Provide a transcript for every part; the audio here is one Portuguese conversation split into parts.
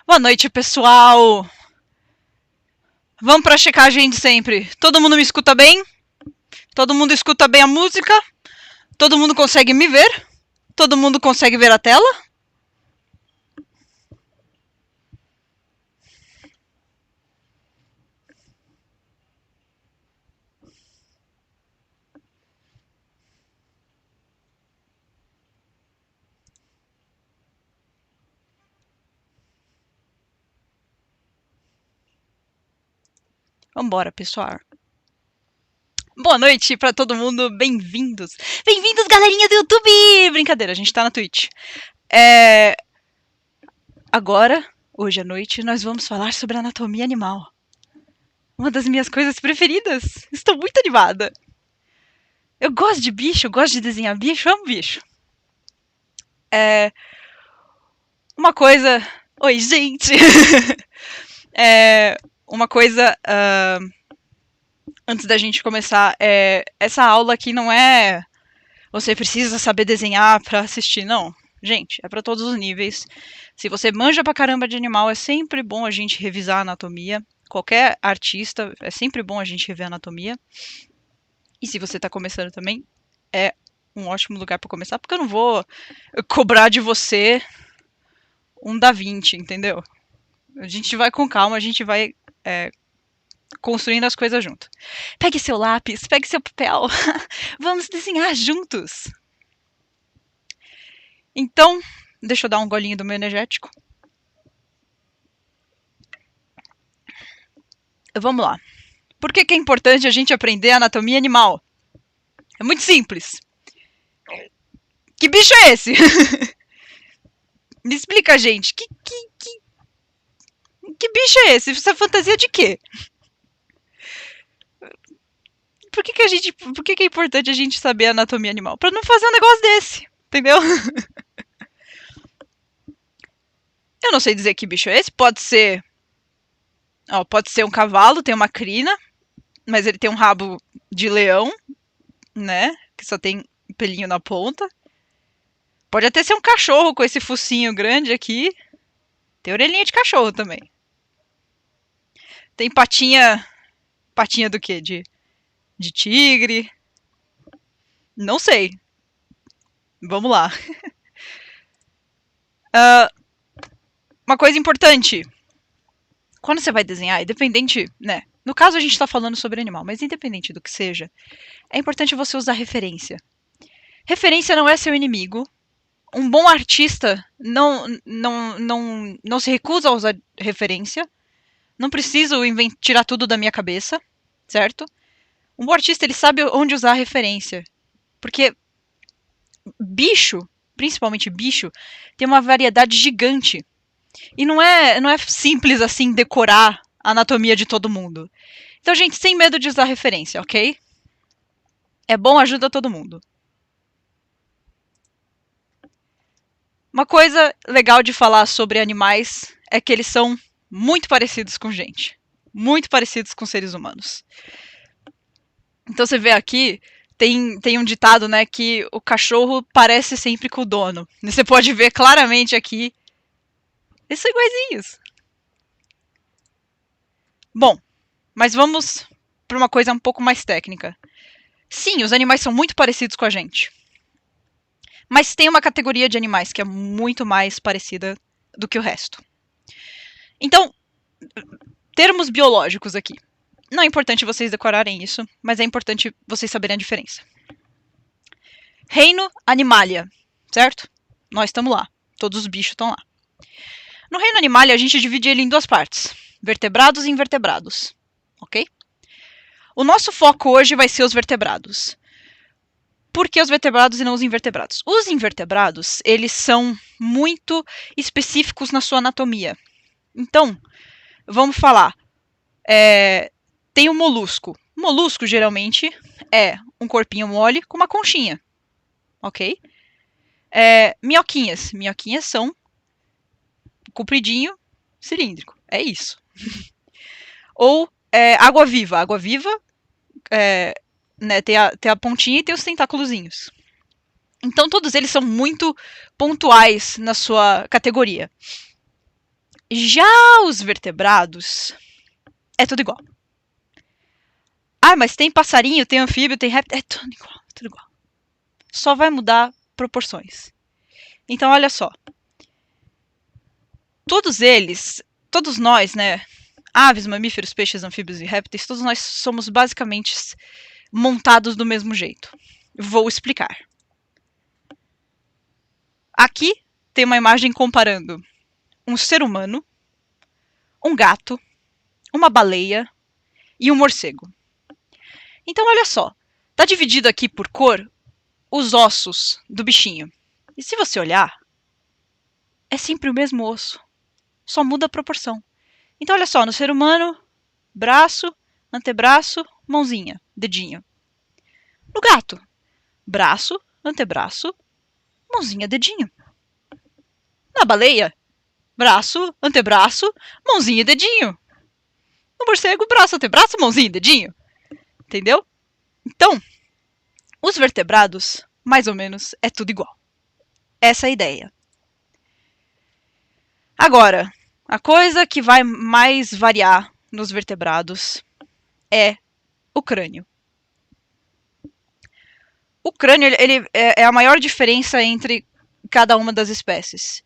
Boa noite, pessoal! Vamos pra checagem de sempre. Todo mundo me escuta bem? Todo mundo escuta bem a música? Todo mundo consegue me ver? Todo mundo consegue ver a tela? Vambora, pessoal. Boa noite pra todo mundo, bem-vindos. Bem-vindos, galerinha do YouTube! Brincadeira, a gente tá na Twitch. Agora, hoje à noite, nós vamos falar sobre anatomia animal. Uma das minhas coisas preferidas. Estou muito animada. Eu gosto de bicho, eu gosto de desenhar bicho, amo bicho. Uma coisa... Oi, gente! Uma coisa... antes da gente começar, essa aula aqui não é você precisa saber desenhar pra assistir, não. Gente, é pra todos os níveis. Se você manja pra caramba de animal, é sempre bom a gente revisar a anatomia. Qualquer artista, é sempre bom a gente rever a anatomia. E se você tá começando também, é um ótimo lugar pra começar, porque eu não vou cobrar de você um Da Vinci, entendeu? A gente vai com calma, a gente vai construindo as coisas junto. Pegue seu lápis, pegue seu papel. Vamos desenhar juntos. Então, deixa eu dar um golinho do meu energético. Vamos lá. Por que é importante a gente aprender anatomia animal? É muito simples. Que bicho é esse? Me explica, gente. Que bicho é esse? Essa fantasia de quê? Por que é importante a gente saber anatomia animal? Pra não fazer um negócio desse, entendeu? Eu não sei dizer que bicho é esse. Pode ser um cavalo, tem uma crina, mas ele tem um rabo de leão, né? Que só tem pelinho na ponta. Pode até ser um cachorro com esse focinho grande aqui. Tem orelhinha de cachorro também. Tem patinha. Patinha do quê? De tigre. Não sei. Vamos lá. Uma coisa importante. Quando você vai desenhar, independente, né? No caso a gente tá falando sobre animal, mas independente do que seja, é importante você usar referência. Referência não é seu inimigo. Um bom artista não se recusa a usar referência. Não preciso tirar tudo da minha cabeça, certo? Um bom artista, ele sabe onde usar a referência. Porque bicho, principalmente bicho, tem uma variedade gigante. E não é simples assim decorar a anatomia de todo mundo. Então, gente, sem medo de usar referência, ok? É bom, ajuda todo mundo. Uma coisa legal de falar sobre animais é que eles são muito parecidos com gente. Muito parecidos com seres humanos. Então você vê aqui, tem um ditado, né, que o cachorro parece sempre com o dono. E você pode ver claramente aqui, eles são iguaizinhos. Bom, mas vamos para uma coisa um pouco mais técnica. Sim, os animais são muito parecidos com a gente. Mas tem uma categoria de animais que é muito mais parecida do que o resto. Então, termos biológicos aqui. Não é importante vocês decorarem isso, mas é importante vocês saberem a diferença. Reino Animalia, certo? Nós estamos lá. Todos os bichos estão lá. No reino Animalia, a gente divide ele em duas partes. Vertebrados e invertebrados. Ok? O nosso foco hoje vai ser os vertebrados. Por que os vertebrados e não os invertebrados? Os invertebrados, eles são muito específicos na sua anatomia. Então, vamos falar. Tem o molusco. Molusco, geralmente, é um corpinho mole com uma conchinha. Ok? Minhoquinhas. Minhoquinhas são compridinho, cilíndrico. É isso. Ou água-viva. Água-viva né, tem a pontinha e tem os tentáculozinhos. Então, todos eles são muito pontuais na sua categoria. Já os vertebrados é tudo igual. Ah, mas tem passarinho, tem anfíbio, tem réptil, é tudo igual, tudo igual. Só vai mudar proporções. Então, olha só. Todos eles, todos nós, né? Aves, mamíferos, peixes, anfíbios e répteis, todos nós somos basicamente montados do mesmo jeito. Vou explicar. Aqui tem uma imagem comparando um ser humano, um gato, uma baleia e um morcego. Então, olha só. Tá dividido aqui por cor os ossos do bichinho. E se você olhar, é sempre o mesmo osso. Só muda a proporção. Então, olha só, no ser humano, braço, antebraço, mãozinha, dedinho. No gato, braço, antebraço, mãozinha, dedinho. Na baleia, braço, antebraço, mãozinha e dedinho. No morcego, braço, antebraço, mãozinha e dedinho. Entendeu? Então, os vertebrados, mais ou menos, é tudo igual. Essa é a ideia. Agora, a coisa que vai mais variar nos vertebrados é o crânio. O crânio ele é a maior diferença entre cada uma das espécies.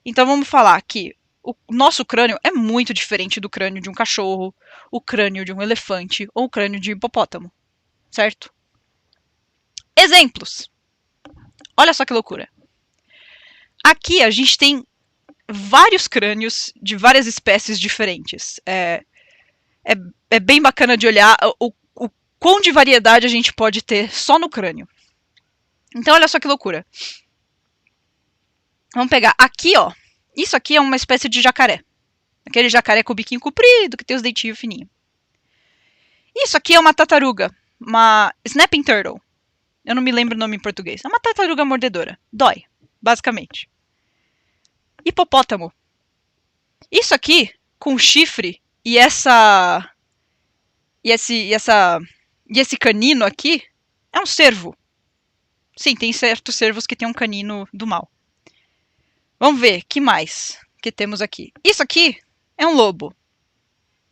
Então vamos falar que o nosso crânio é muito diferente do crânio de um cachorro, o crânio de um elefante ou o crânio de um hipopótamo, certo? Exemplos. Olha só que loucura. Aqui a gente tem vários crânios de várias espécies diferentes. É bem bacana de olhar o quão de variedade a gente pode ter só no crânio. Então olha só que loucura. Vamos pegar aqui, ó. Isso aqui é uma espécie de jacaré. Aquele jacaré com o biquinho comprido, que tem os dentinhos fininhos. Isso aqui é uma tartaruga. Uma snapping turtle. Eu não me lembro o nome em português. É uma tartaruga mordedora. Dói, basicamente. Hipopótamo. Isso aqui, com chifre e esse canino aqui, é um cervo. Sim, tem certos cervos que tem um canino do mal. Vamos ver, que mais que temos aqui? Isso aqui é um lobo.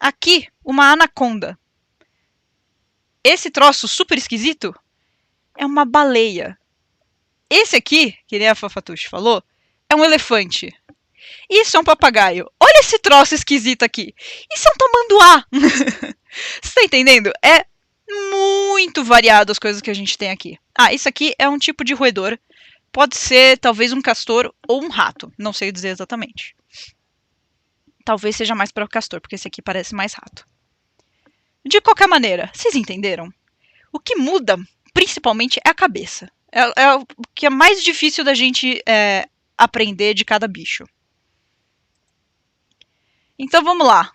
Aqui, uma anaconda. Esse troço super esquisito é uma baleia. Esse aqui, que nem a Fafatush falou, é um elefante. Isso é um papagaio. Olha esse troço esquisito aqui. Isso é um tamanduá. Você tá entendendo? É muito variado as coisas que a gente tem aqui. Ah, isso aqui é um tipo de roedor. Pode ser talvez um castor ou um rato. Não sei dizer exatamente. Talvez seja mais para o castor, porque esse aqui parece mais rato. De qualquer maneira, vocês entenderam? O que muda, principalmente, é a cabeça. É o que é mais difícil da gente aprender de cada bicho. Então vamos lá.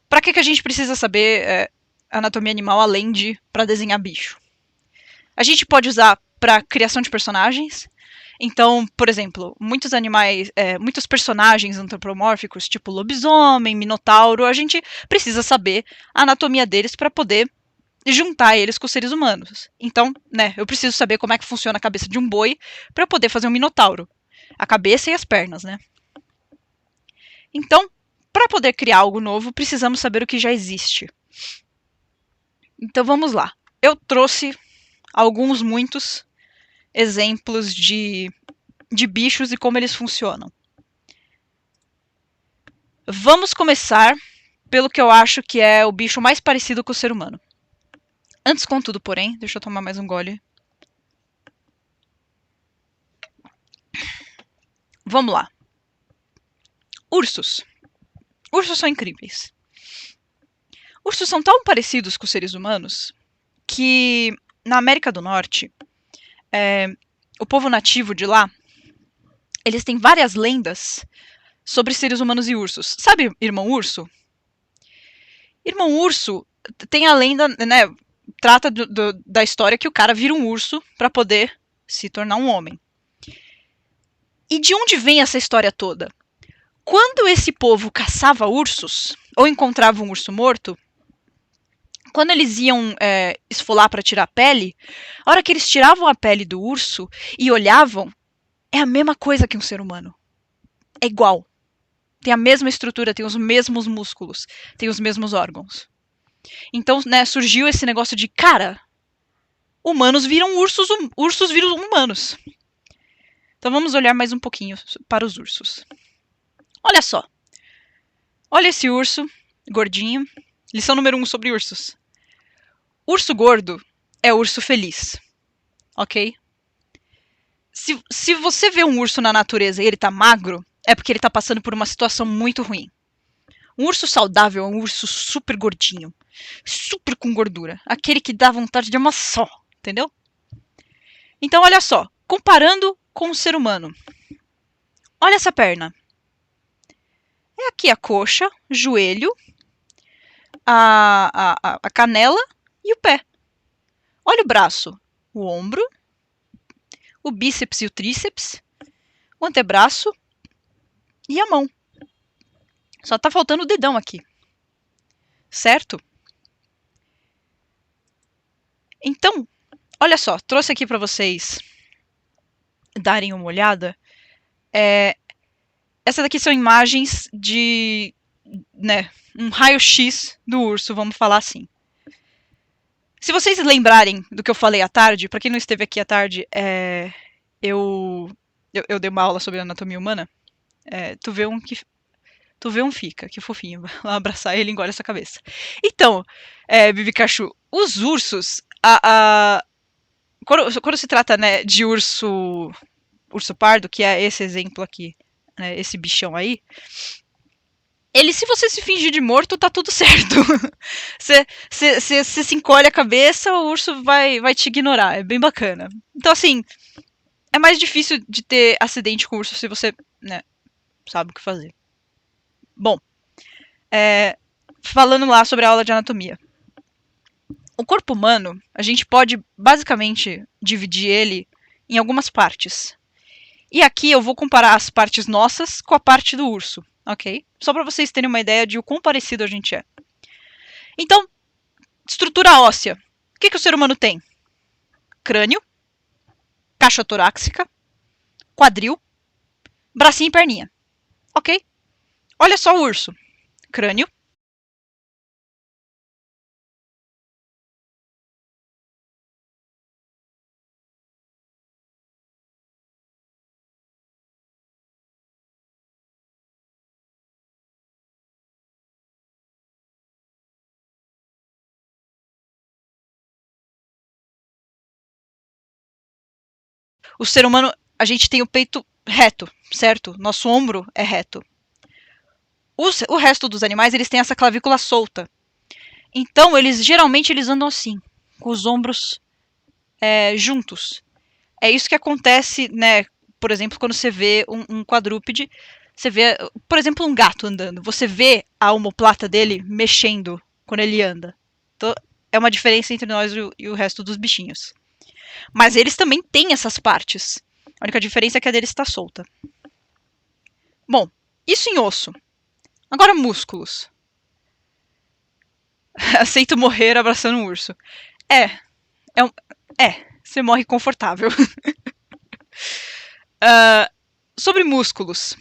Para que a gente precisa saber anatomia animal além de para desenhar bicho? A gente pode usar para criação de personagens. Então, por exemplo, muitos personagens antropomórficos, tipo lobisomem, minotauro, a gente precisa saber a anatomia deles para poder juntar eles com os seres humanos. Então, né, eu preciso saber como é que funciona a cabeça de um boi para poder fazer um minotauro. A cabeça e as pernas, né? Então, para poder criar algo novo, precisamos saber o que já existe. Então vamos lá. Eu trouxe muitos exemplos de bichos e como eles funcionam. Vamos começar pelo que eu acho que é o bicho mais parecido com o ser humano. Antes, contudo, porém, deixa eu tomar mais um gole. Vamos lá. Ursos. Ursos são incríveis. Ursos são tão parecidos com os seres humanos que na América do Norte, o povo nativo de lá, eles têm várias lendas sobre seres humanos e ursos. Sabe Irmão Urso? Irmão Urso tem a lenda, né? Trata da história que o cara vira um urso para poder se tornar um homem. E de onde vem essa história toda? Quando esse povo caçava ursos, ou encontrava um urso morto, quando eles iam esfolar para tirar a pele, a hora que eles tiravam a pele do urso e olhavam, é a mesma coisa que um ser humano. É igual. tem a mesma estrutura, tem os mesmos músculos, tem os mesmos órgãos. Então, né, surgiu esse negócio de, cara, humanos viram ursos, ursos viram humanos. Então vamos olhar mais um pouquinho para os ursos. Olha só. Olha esse urso, gordinho. Lição número 1 sobre ursos. Urso gordo é urso feliz. Ok? Se você vê um urso na natureza e ele tá magro, é porque ele tá passando por uma situação muito ruim. Um urso saudável é um urso super gordinho. Super com gordura. Aquele que dá vontade de uma só. Entendeu? Então, olha só. Comparando com o ser humano. Olha essa perna. É aqui a coxa, joelho, a canela e o pé. Olha o braço. O ombro, o bíceps e o tríceps, o antebraço e a mão. Só tá faltando o dedão aqui. Certo? Então, olha só, trouxe aqui para vocês darem uma olhada. Essas daqui são imagens de, né, um raio-x do urso, vamos falar assim. Se vocês lembrarem do que eu falei à tarde, para quem não esteve aqui à tarde, eu dei uma aula sobre anatomia humana. Tu vê um fica, que fofinho. Vai lá abraçar ele e engole essa cabeça. Então, Bibi Cachu, os ursos, quando se trata, né, de urso pardo, que é esse exemplo aqui, né, esse bichão aí, ele, se você se fingir de morto, tá tudo certo. Você se encolhe a cabeça, o urso vai te ignorar. É bem bacana. Então, assim, é mais difícil de ter acidente com o urso se você, né, sabe o que fazer. Bom, falando lá sobre a aula de anatomia. O corpo humano, a gente pode basicamente dividir ele em algumas partes. E aqui eu vou comparar as partes nossas com a parte do urso, ok? Só para vocês terem uma ideia de o quão parecido a gente é. Então, estrutura óssea. O que o ser humano tem? Crânio, caixa torácica, quadril, bracinho e perninha. Ok? Olha só o urso. Crânio. O ser humano, a gente tem o peito reto, certo? Nosso ombro é reto. O resto dos animais, eles têm essa clavícula solta. Então, geralmente eles andam assim, com os ombros juntos. É isso que acontece, né? Por exemplo, quando você vê um quadrúpede, você vê, por exemplo, um gato andando. Você vê a omoplata dele mexendo quando ele anda. Então, é uma diferença entre nós e o resto dos bichinhos. Mas eles também têm essas partes. A única diferença é que a deles está solta. Bom, isso em osso. Agora músculos. Aceito morrer abraçando um urso. Você morre confortável. Sobre músculos.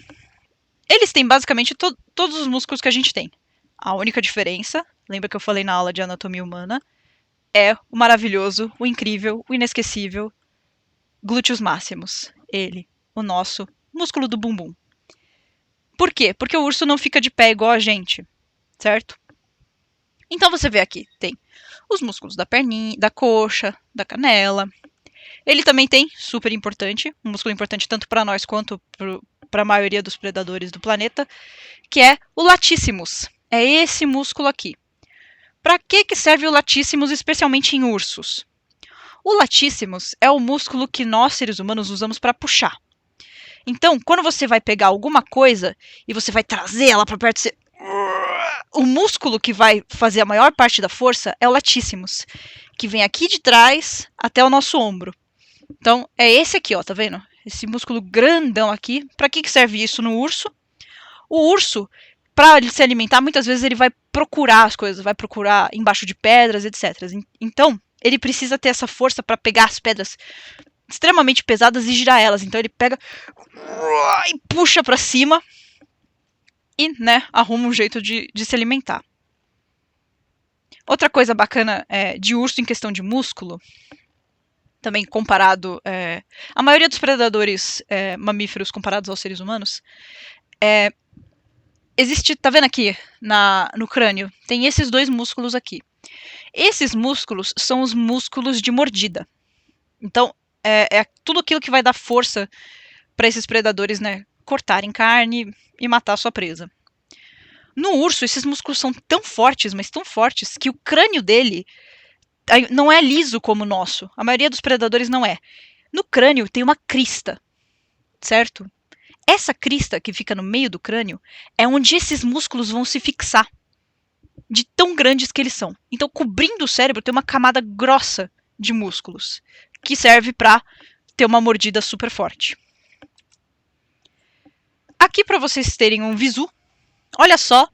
Eles têm basicamente todos os músculos que a gente tem. A única diferença, lembra que eu falei na aula de anatomia humana, é o maravilhoso, o incrível, o inesquecível glúteos máximos. Ele, o nosso músculo do bumbum. Por quê? Porque o urso não fica de pé igual a gente, certo? Então você vê aqui, tem os músculos da perninha, da coxa, da canela. Ele também tem, super importante, um músculo importante tanto para nós quanto para a maioria dos predadores do planeta, que é o latissimus. É esse músculo aqui. Para que serve o latissimus, especialmente em ursos? O latissimus é o músculo que nós, seres humanos, usamos para puxar. Então, quando você vai pegar alguma coisa e você vai trazer ela para perto, o músculo que vai fazer a maior parte da força é o latissimus, que vem aqui de trás até o nosso ombro. Então, é esse aqui, ó, tá vendo? Esse músculo grandão aqui. Para que serve isso no urso? O urso, para ele se alimentar, muitas vezes ele vai procurar as coisas, vai procurar embaixo de pedras, etc. Então, ele precisa ter essa força para pegar as pedras extremamente pesadas e girar elas. Então, ele pega e puxa para cima e, né, arruma um jeito de se alimentar. Outra coisa bacana de urso em questão de músculo, também comparado... a maioria dos predadores mamíferos comparados aos seres humanos, existe, tá vendo aqui no crânio? Tem esses dois músculos aqui. Esses músculos são os músculos de mordida. Então, é tudo aquilo que vai dar força para esses predadores, né, cortarem carne e matar a sua presa. No urso, esses músculos são tão fortes, mas tão fortes, que o crânio dele não é liso como o nosso. A maioria dos predadores não é. No crânio tem uma crista, certo? Essa crista que fica no meio do crânio é onde esses músculos vão se fixar, de tão grandes que eles são. Então, cobrindo o cérebro tem uma camada grossa de músculos, que serve para ter uma mordida super forte. Aqui, para vocês terem um visu, olha só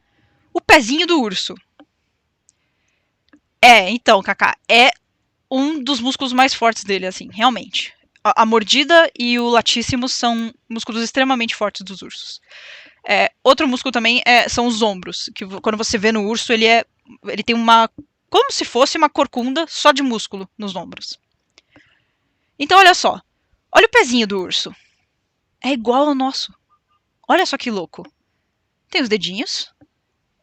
o pezinho do urso. Então, Kaká, é um dos músculos mais fortes dele, assim, realmente. A mordida e o latíssimo são músculos extremamente fortes dos ursos. Outro músculo também são os ombros, que quando você vê no urso, ele tem uma... como se fosse uma corcunda só de músculo nos ombros. Então, olha só. Olha o pezinho do urso. É igual ao nosso. Olha só que louco. Tem os dedinhos.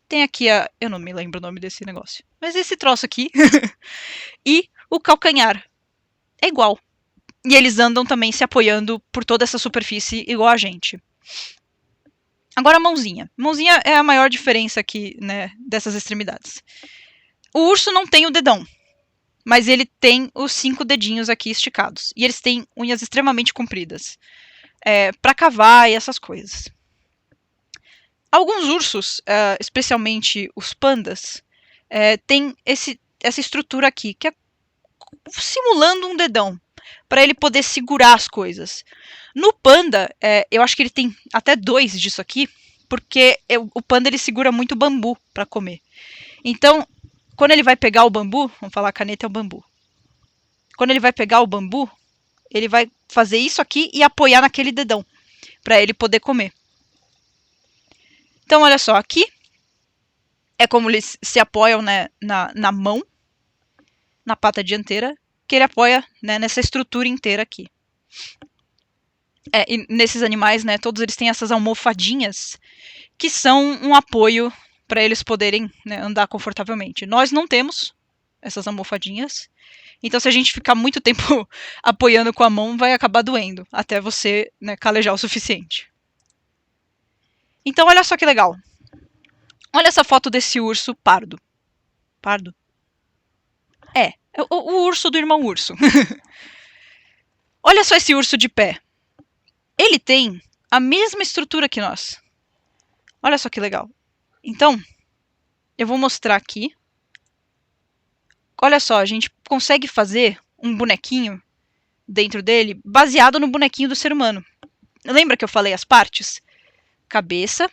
Tem aqui eu não me lembro o nome desse negócio. Mas esse troço aqui. E o calcanhar. É igual. E eles andam também se apoiando por toda essa superfície igual a gente. Agora a mãozinha. Mãozinha é a maior diferença aqui, né, dessas extremidades. O urso não tem o dedão. Mas ele tem os 5 dedinhos aqui esticados. E eles têm unhas extremamente compridas. Para cavar e essas coisas. Alguns ursos, especialmente os pandas, têm essa estrutura aqui, que é simulando um dedão, para ele poder segurar as coisas. No panda, eu acho que ele tem até 2 disso aqui, porque o panda ele segura muito bambu para comer. Então, quando ele vai pegar o bambu, vamos falar, a caneta é o bambu. Quando ele vai pegar o bambu, ele vai fazer isso aqui e apoiar naquele dedão, para ele poder comer. Então, olha só, aqui é como eles se apoiam, né, na mão, na pata dianteira, que ele apoia, né, nessa estrutura inteira aqui. E nesses animais, né, todos eles têm essas almofadinhas que são um apoio para eles poderem, né, andar confortavelmente. Nós não temos essas almofadinhas, então se a gente ficar muito tempo apoiando com a mão, vai acabar doendo, até você, né, calejar o suficiente. Então olha só que legal. Olha essa foto desse urso pardo. Pardo? O urso do irmão urso. Olha só esse urso de pé. Ele tem a mesma estrutura que nós. Olha só que legal. Então, eu vou mostrar aqui. Olha só, a gente consegue fazer um bonequinho dentro dele baseado no bonequinho do ser humano. Lembra que eu falei as partes? Cabeça,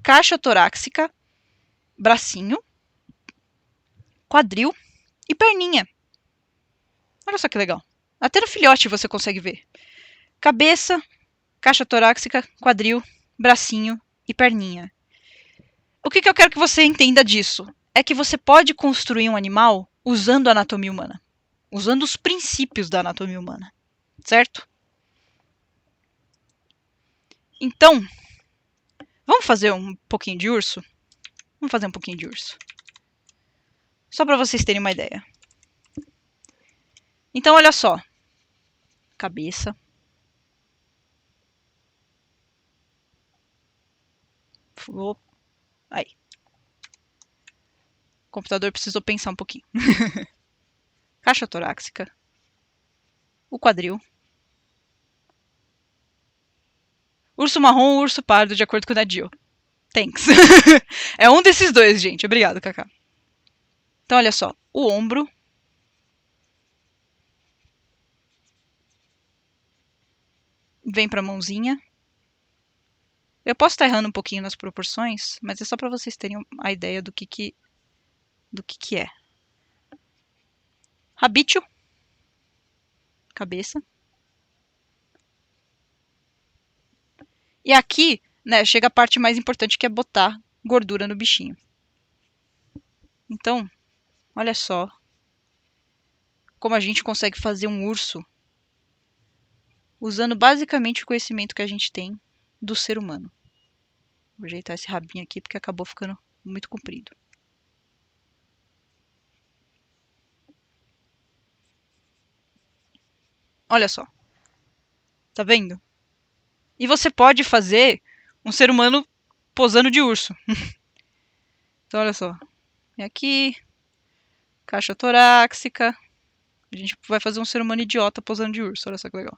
caixa torácica, bracinho, quadril e perninha. Olha só que legal. Até no filhote você consegue ver. Cabeça, caixa torácica, quadril, bracinho e perninha. O que eu quero que você entenda disso? É que você pode construir um animal usando a anatomia humana. Usando os princípios da anatomia humana. Certo? Então, vamos fazer um pouquinho de urso? Vamos fazer um pouquinho de urso. Só para vocês terem uma ideia. Então, olha só. Cabeça. Aí. O computador precisou pensar um pouquinho. Caixa torácica. O quadril. Urso marrom ou urso pardo, de acordo com o Nadio. Thanks. É um desses dois, gente. Obrigado, Kaká. Então, olha só. O ombro. Vem pra mãozinha. Eu posso estar errando um pouquinho nas proporções, mas é só para vocês terem a ideia do que é. Rabício. Cabeça. E aqui né, chega a parte mais importante, que é botar gordura no bichinho. Então, olha só como a gente consegue fazer um urso usando basicamente o conhecimento que a gente tem do ser humano. Vou ajeitar esse rabinho aqui porque acabou ficando muito comprido. Olha só. Tá vendo? E você pode fazer um ser humano posando de urso. Então, olha só. E aqui, caixa torácica. A gente vai fazer um ser humano idiota posando de urso. Olha só que legal.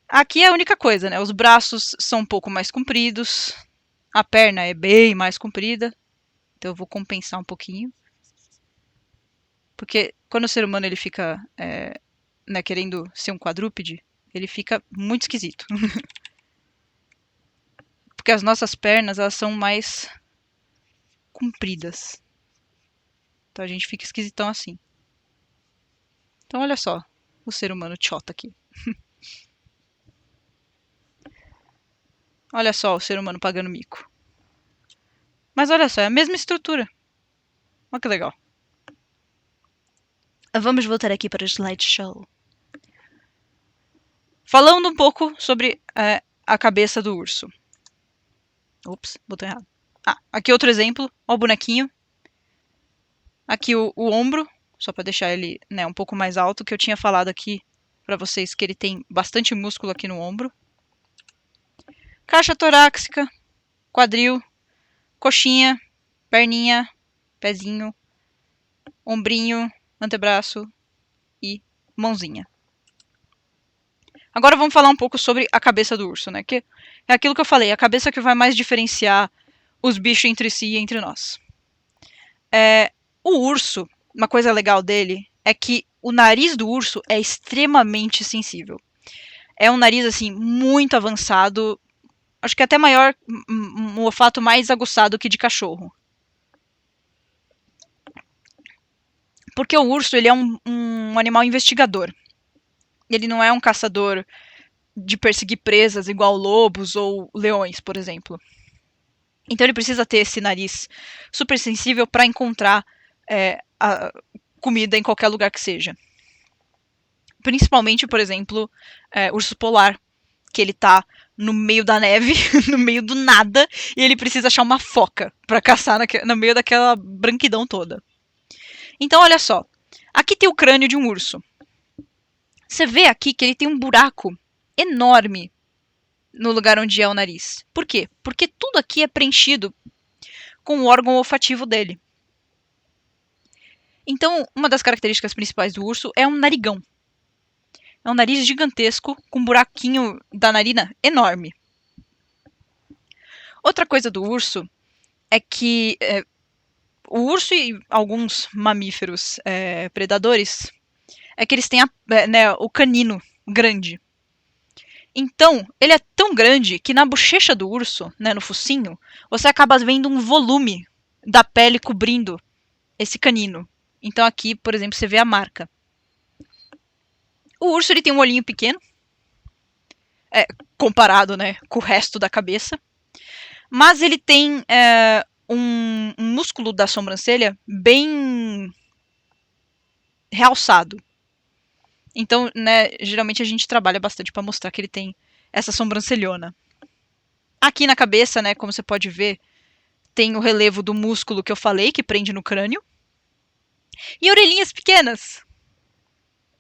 Aqui é a única coisa, né? Os braços são um pouco mais compridos. A perna é bem mais comprida. Então eu vou compensar um pouquinho. Porque quando o ser humano ele fica né, querendo ser um quadrúpede, ele fica muito esquisito. Porque as nossas pernas elas são mais compridas. Então a gente fica esquisitão assim. Então olha só o ser humano chota aqui. Olha só o ser humano pagando mico. Mas olha só, é a mesma estrutura. Olha que legal. Vamos voltar aqui para o slideshow. Falando um pouco sobre a cabeça do urso. Ops, botão errado. Aqui outro exemplo. Olha o bonequinho. Aqui o ombro, só para deixar ele, né, um pouco mais alto, que eu tinha falado aqui para vocês que ele tem bastante músculo aqui no ombro. Caixa torácica, quadril, coxinha, perninha, pezinho, ombrinho, antebraço e mãozinha. Agora vamos falar um pouco sobre a cabeça do urso, né? Que é aquilo que eu falei, a cabeça que vai mais diferenciar os bichos entre si e entre nós. O urso, uma coisa legal dele é que o nariz do urso é extremamente sensível. É um nariz assim muito avançado, acho que até maior, um olfato mais aguçado que de cachorro. Porque o urso ele é um animal investigador. Ele não é um caçador de perseguir presas igual lobos ou leões, por exemplo. Então ele precisa ter esse nariz super sensível para encontrar a comida em qualquer lugar que seja. Principalmente, por exemplo, urso polar, que ele tá no meio da neve, no meio do nada, e ele precisa achar uma foca para caçar no meio daquela branquidão toda. Então, olha só. Aqui tem o crânio de um urso. Você vê aqui que ele tem um buraco enorme no lugar onde é o nariz. Por quê? Porque tudo aqui é preenchido com o órgão olfativo dele. Então, uma das características principais do urso é um narigão. É um nariz gigantesco com um buraquinho da narina enorme. Outra coisa do urso é que o urso e alguns mamíferos predadores é que eles têm né, o canino grande. Então, ele é tão grande que na bochecha do urso, né, no focinho, você acaba vendo um volume da pele cobrindo esse canino. Então aqui, por exemplo, você vê a marca. O urso ele tem um olhinho pequeno, comparado, né, com o resto da cabeça, mas ele tem um músculo da sobrancelha bem realçado. Então, né, geralmente a gente trabalha bastante para mostrar que ele tem essa sobrancelhona. Aqui na cabeça, né, como você pode ver, tem o relevo do músculo que eu falei, que prende no crânio. E orelhinhas pequenas.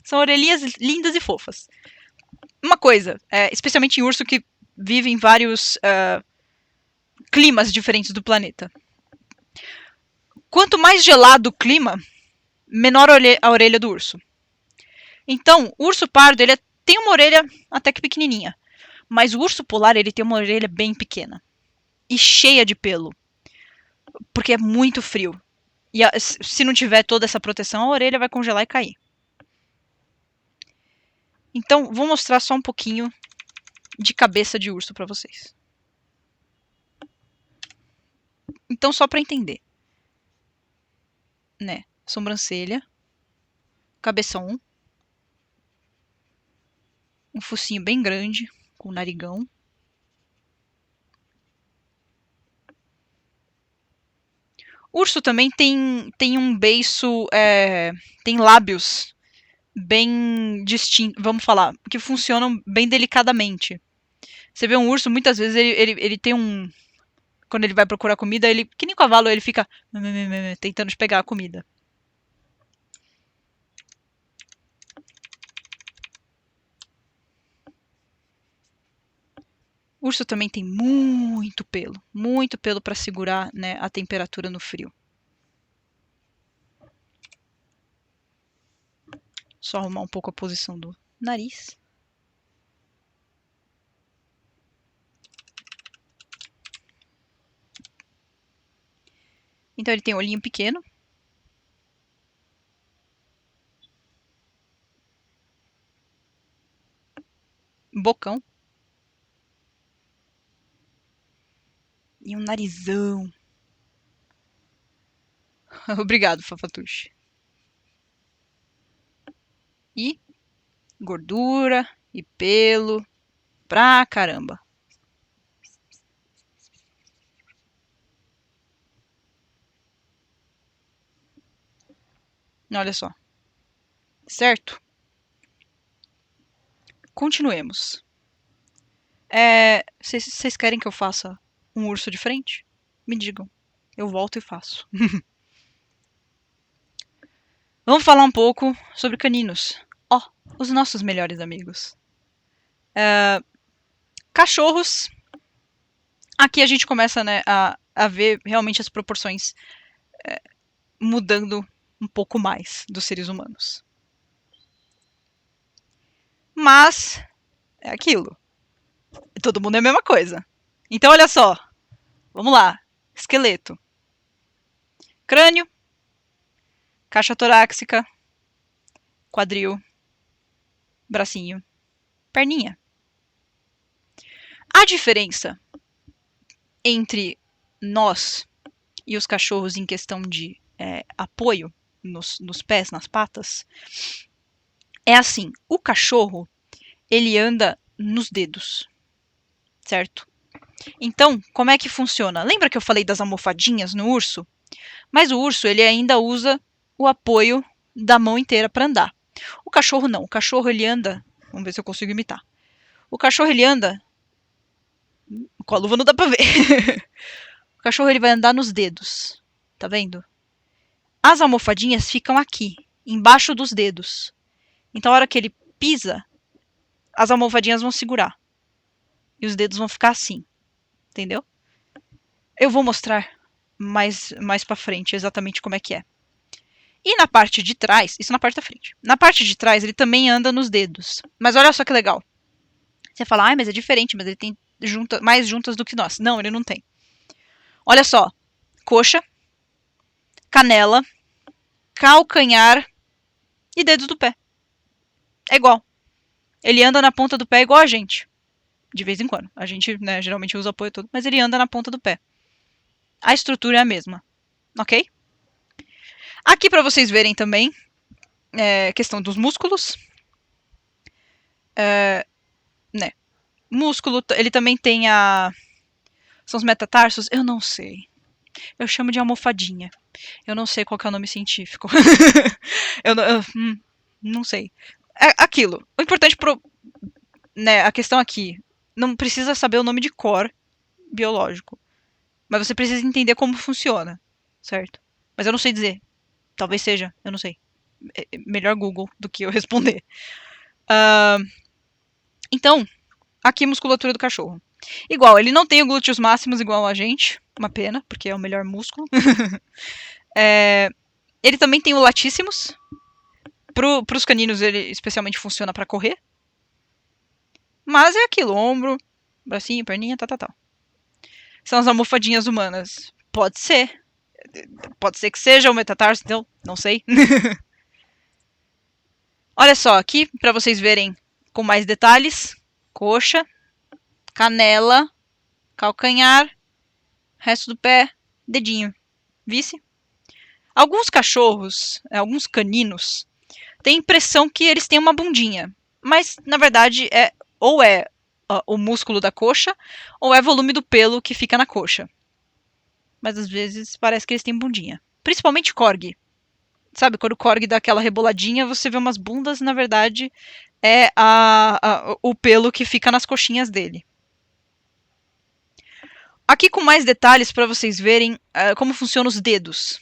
São orelhinhas lindas e fofas. Uma coisa, especialmente em urso que vive em vários climas diferentes do planeta. Quanto mais gelado o clima, menor a orelha do urso. Então, o urso pardo ele tem uma orelha até que pequenininha. Mas o urso polar ele tem uma orelha bem pequena. E cheia de pelo. Porque é muito frio. E se não tiver toda essa proteção, a orelha vai congelar e cair. Então, vou mostrar só um pouquinho de cabeça de urso para vocês. Então, só para entender. Né? Sobrancelha. Cabeção. Um focinho bem grande. com o narigão. Urso também tem um beiço, tem lábios bem distintos, vamos falar, que funcionam bem delicadamente. Você vê um urso, muitas vezes ele tem um... Quando ele vai procurar comida, ele, que nem cavalo, ele fica tentando pegar a comida. O urso também tem muito pelo para segurar, né, a temperatura no frio. Só arrumar um pouco a posição do nariz. Então ele tem um olhinho pequeno. Bocão. E um narizão. Obrigado, Fafatushi. E gordura e pelo pra caramba. Olha só. Certo? Continuemos. Vocês querem que eu faça um urso de frente? Me digam. Eu volto e faço. Vamos falar um pouco sobre caninos. Ó, os nossos melhores amigos. Cachorros. Aqui a gente começa, né, a ver realmente as proporções mudando um pouco mais dos seres humanos. Mas é aquilo. Todo mundo é a mesma coisa. Então, olha só. Vamos lá. Esqueleto. Crânio. Caixa torácica. Quadril. Bracinho. Perninha. A diferença entre nós e os cachorros em questão de apoio nos pés, nas patas, é assim. O cachorro, ele anda nos dedos. Certo? Então, como é que funciona? Lembra que eu falei das almofadinhas no urso? Mas o urso, ele ainda usa o apoio da mão inteira para andar. O cachorro não. O cachorro, ele anda... Vamos ver se eu consigo imitar. O cachorro, ele anda... Com a luva não dá pra ver. O cachorro, ele vai andar nos dedos. Tá vendo? As almofadinhas ficam aqui, embaixo dos dedos. Então, a hora que ele pisa, as almofadinhas vão segurar. E os dedos vão ficar assim. Entendeu? Eu vou mostrar mais pra frente exatamente como é que é. E na parte de trás, isso na parte da frente. Na parte de trás, ele também anda nos dedos. Mas olha só que legal. Você fala, mas é diferente, mas ele tem mais juntas do que nós. Não, ele não tem. Olha só. Coxa, canela, calcanhar e dedos do pé. É igual. Ele anda na ponta do pé igual a gente. De vez em quando. A gente, né, geralmente usa apoio todo, mas ele anda na ponta do pé. A estrutura é a mesma. Ok? Aqui para vocês verem também, questão dos músculos. Né? Músculo, ele também tem são os metatarsos? Eu não sei. Eu chamo de almofadinha. Eu não sei qual é o nome científico. eu não sei. É aquilo. O importante né, a questão aqui, não precisa saber o nome de cor biológico. Mas você precisa entender como funciona. Certo? Mas eu não sei dizer. Talvez seja, eu não sei. Melhor Google do que eu responder. Então, aqui a musculatura do cachorro. Igual, ele não tem o glúteos máximos igual a gente. Uma pena, porque é o melhor músculo. Ele também tem o latíssimos. Para os caninos, ele especialmente funciona para correr. Mas é aquilo, ombro, bracinho, perninha, tal. São as almofadinhas humanas. Pode ser. Pode ser que seja o metatarso, então, não sei. Olha só, aqui, para vocês verem com mais detalhes. Coxa, canela, calcanhar, resto do pé, dedinho. Vice? Alguns cachorros, alguns caninos, têm a impressão que eles têm uma bundinha. Mas, na verdade, ou é o músculo da coxa, ou é volume do pelo que fica na coxa. Mas às vezes parece que eles têm bundinha. Principalmente corgi. Sabe, quando o corgi dá aquela reboladinha, você vê umas bundas, na verdade, é o pelo que fica nas coxinhas dele. Aqui com mais detalhes para vocês verem como funcionam os dedos.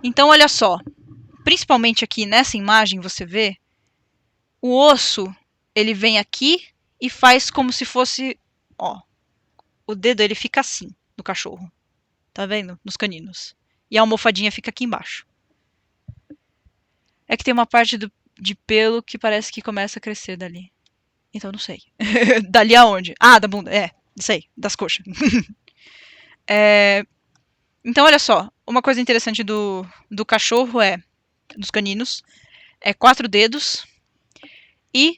Então, olha só. Principalmente aqui nessa imagem, você vê o osso, ele vem aqui e faz como se fosse, ó, o dedo ele fica assim no cachorro. Tá vendo? Nos caninos. E a almofadinha fica aqui embaixo. É que tem uma parte de pelo que parece que começa a crescer dali. Então não sei. Dali aonde? Ah, da bunda. É, isso aí, das coxas. Então, olha só. Uma coisa interessante do cachorro dos caninos, é 4 dedos. E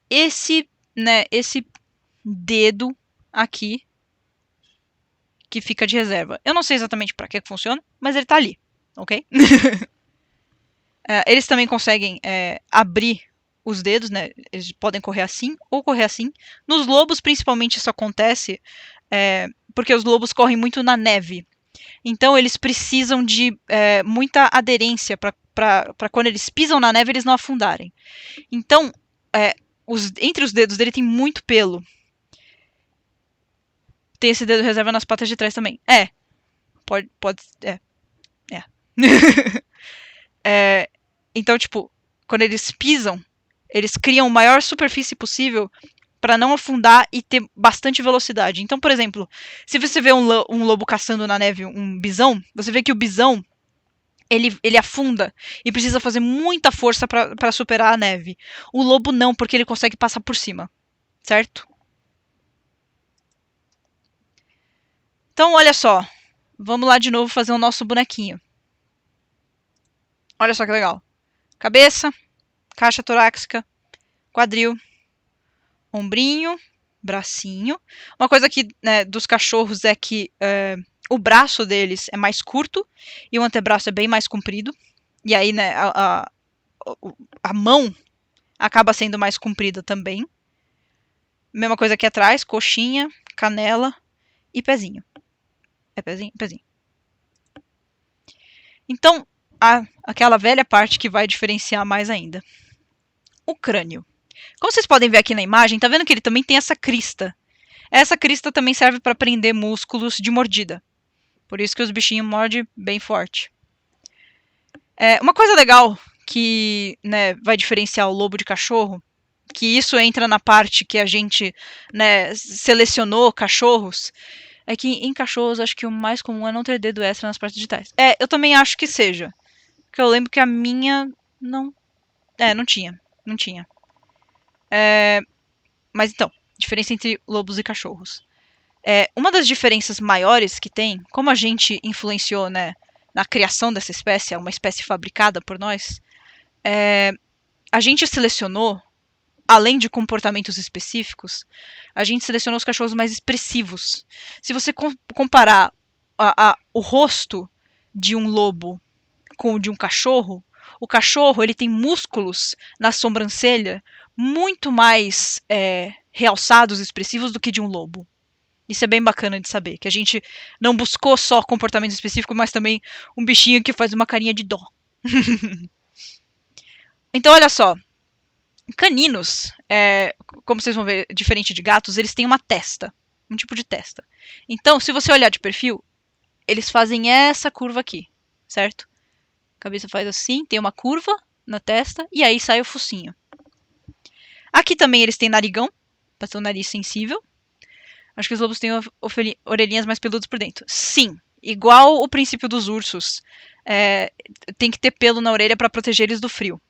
esse dedo aqui, que fica de reserva. Eu não sei exatamente para que funciona, mas ele tá ali, ok? Eles também conseguem abrir os dedos, né? Eles podem correr assim ou correr assim. Nos lobos, principalmente, isso acontece porque os lobos correm muito na neve. Então, eles precisam de muita aderência para quando eles pisam na neve, eles não afundarem. Então, entre os dedos dele tem muito pelo. Tem esse dedo reserva nas patas de trás também. Pode. Então, tipo, quando eles pisam, eles criam a maior superfície possível para não afundar e ter bastante velocidade. Então, por exemplo, se você vê um lobo caçando na neve um bisão, você vê que o bisão ele afunda e precisa fazer muita força para superar a neve. O lobo não, porque ele consegue passar por cima, certo? Então, olha só. Vamos lá de novo fazer o nosso bonequinho. Olha só que legal. Cabeça, caixa torácica, quadril, ombrinho, bracinho. Uma coisa aqui dos cachorros é que o braço deles é mais curto e o antebraço é bem mais comprido. E aí, né, a mão acaba sendo mais comprida também. Mesma coisa aqui atrás, coxinha, canela e pezinho. É pezinho? Pezinho. Então, aquela velha parte que vai diferenciar mais ainda. O crânio. Como vocês podem ver aqui na imagem, tá vendo que ele também tem essa crista. Essa crista também serve para prender músculos de mordida. Por isso que os bichinhos mordem bem forte. Uma coisa legal que vai diferenciar o lobo de cachorro, que isso entra na parte que a gente selecionou cachorros, é que em cachorros acho que o mais comum é não ter dedo extra nas partes digitais. Eu também acho que seja. Porque eu lembro que a minha não tinha. Não tinha. Mas então, diferença entre lobos e cachorros. Uma das diferenças maiores que tem, como a gente influenciou na criação dessa espécie, é uma espécie fabricada por nós, a gente selecionou, além de comportamentos específicos, a gente selecionou os cachorros mais expressivos. Se você comparar o rosto de um lobo com o de um cachorro, o cachorro ele tem músculos na sobrancelha muito mais realçados e expressivos do que de um lobo. Isso é bem bacana de saber, que a gente não buscou só comportamento específico, mas também um bichinho que faz uma carinha de dó. Então, olha só. Caninos, como vocês vão ver, diferente de gatos, eles têm uma testa. Um tipo de testa. Então, se você olhar de perfil, eles fazem essa curva aqui, certo? A cabeça faz assim, tem uma curva na testa, e aí sai o focinho. Aqui também eles têm narigão, para ter um nariz sensível. Acho que os lobos têm orelhinhas mais peludas por dentro. Sim, igual o princípio dos ursos. Tem que ter pelo na orelha para proteger eles do frio.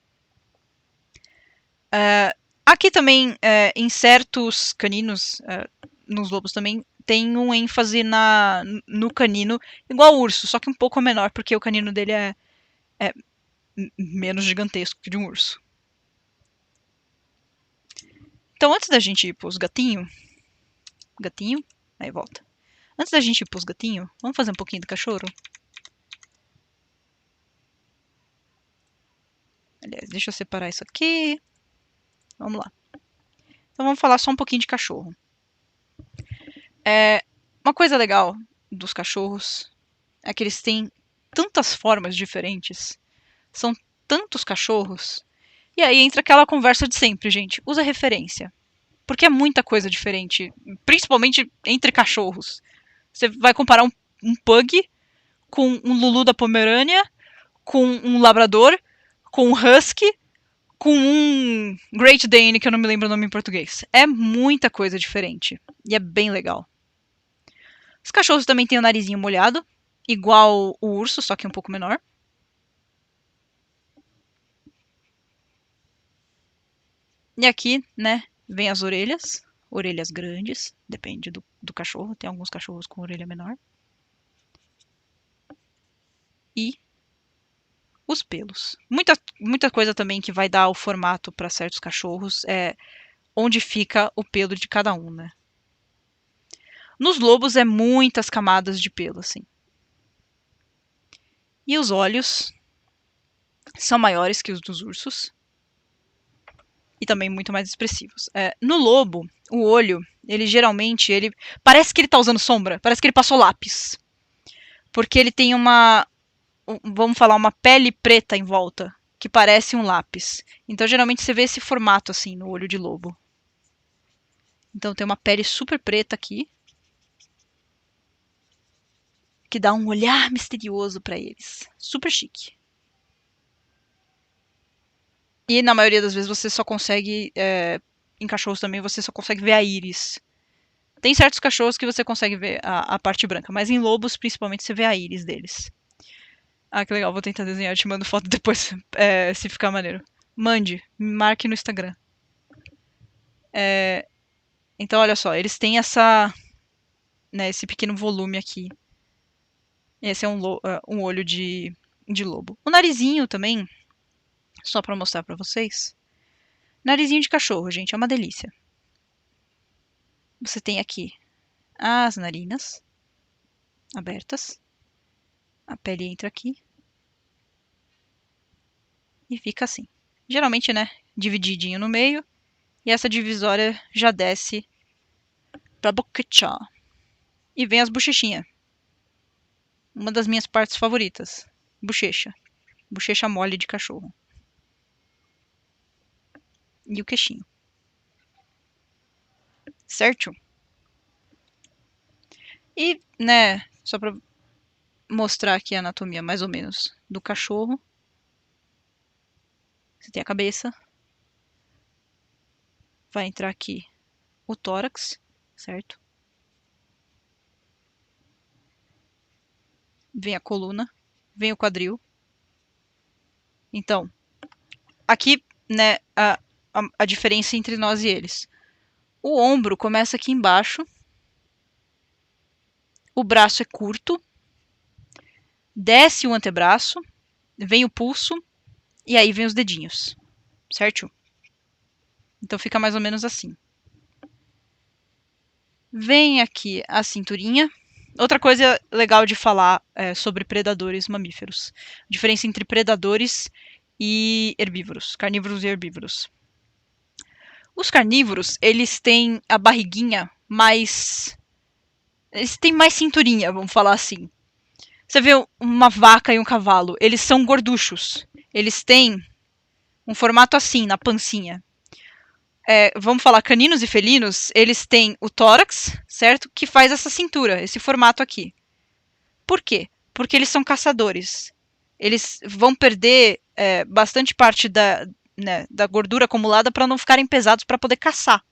Aqui também, em certos caninos, nos lobos também, tem um ênfase no canino, igual o urso, só que um pouco menor, porque o canino dele é menos gigantesco que de um urso. Então, antes da gente ir pros gatinho, aí volta. Antes da gente ir pros gatinho, vamos fazer um pouquinho do cachorro? Aliás, deixa eu separar isso aqui. Vamos lá. Então vamos falar só um pouquinho de cachorro. Uma coisa legal dos cachorros é que eles têm tantas formas diferentes. São tantos cachorros. E aí entra aquela conversa de sempre, gente. Usa referência. Porque é muita coisa diferente. Principalmente entre cachorros. Você vai comparar um pug com um Lulu da Pomerânia, com um Labrador, com um Husky, com um Great Dane, que eu não me lembro o nome em português. É muita coisa diferente. E é bem legal. Os cachorros também têm o narizinho molhado, igual o urso, só que um pouco menor. E aqui, né, vem as orelhas. Orelhas grandes, depende do cachorro. Tem alguns cachorros com orelha menor. E os pelos. Muita coisa também que vai dar o formato para certos cachorros é onde fica o pelo de cada um, né? Nos lobos é muitas camadas de pelo, assim. E os olhos são maiores que os dos ursos. E também muito mais expressivos. No lobo, o olho, ele geralmente, ele parece que ele tá usando sombra, parece que ele passou lápis. Porque ele tem vamos falar, uma pele preta em volta, que parece um lápis. Então, geralmente, você vê esse formato, assim, no olho de lobo. Então, tem uma pele super preta aqui, que dá um olhar misterioso para eles. Super chique. E, na maioria das vezes, você só consegue... em cachorros também, você só consegue ver a íris. Tem certos cachorros que você consegue ver a parte branca, mas em lobos, principalmente, você vê a íris deles. Ah, que legal, vou tentar desenhar, eu te mando foto depois, se ficar maneiro. Mande, me marque no Instagram. Então, olha só, eles têm esse pequeno volume aqui. Esse é um olho de lobo. O narizinho também, só pra mostrar pra vocês. Narizinho de cachorro, gente, é uma delícia. Você tem aqui as narinas abertas. A pele entra aqui. E fica assim. Geralmente, né, divididinho no meio. E essa divisória já desce pra boquete. E vem as bochechinhas. Uma das minhas partes favoritas. Bochecha. Bochecha mole de cachorro. E o queixinho. Certo? E, né, só pra mostrar aqui a anatomia mais ou menos do cachorro. Você tem a cabeça. Vai entrar aqui o tórax, certo? Vem a coluna, vem o quadril. Então, aqui, né, a diferença entre nós e eles. O ombro começa aqui embaixo. O braço é curto. Desce o antebraço. Vem o pulso. E aí vem os dedinhos. Certo? Então fica mais ou menos assim. Vem aqui a cinturinha. Outra coisa legal de falar sobre predadores mamíferos. A diferença entre predadores e herbívoros. Carnívoros e herbívoros. Os carnívoros, eles têm a barriguinha mais... Eles têm mais cinturinha, vamos falar assim. Você vê uma vaca e um cavalo, eles são gorduchos. Eles têm um formato assim, na pancinha. Vamos falar, caninos e felinos, eles têm o tórax, certo? Que faz essa cintura, esse formato aqui. Por quê? Porque eles são caçadores. Eles vão perder bastante parte da gordura acumulada para não ficarem pesados para poder caçar.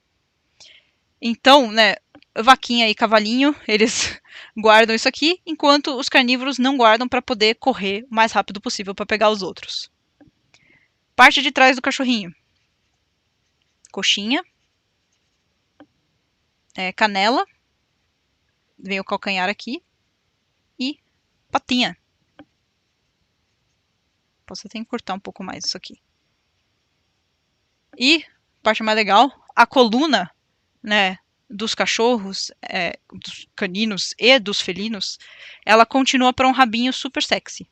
Então, né, vaquinha e cavalinho, eles guardam isso aqui, enquanto os carnívoros não guardam para poder correr o mais rápido possível para pegar os outros. Parte de trás do cachorrinho. Coxinha. Canela. Vem o calcanhar aqui. E patinha. Posso até encurtar um pouco mais isso aqui. E, parte mais legal, a coluna, né, dos cachorros, dos caninos e dos felinos, ela continua para um rabinho super sexy.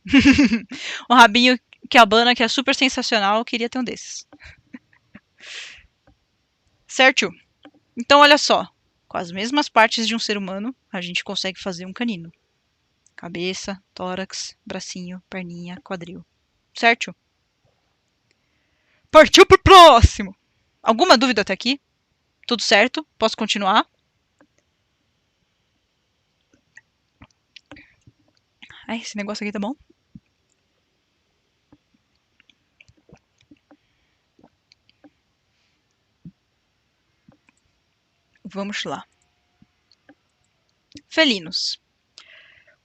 Um rabinho que abana, que é super sensacional, eu queria ter um desses. Certo? Então, olha só. Com as mesmas partes de um ser humano, a gente consegue fazer um canino. Cabeça, tórax, bracinho, perninha, quadril. Certo? Partiu pro próximo! Alguma dúvida até aqui? Tudo certo? Posso continuar? Ai, esse negócio aqui tá bom? Vamos lá. Felinos.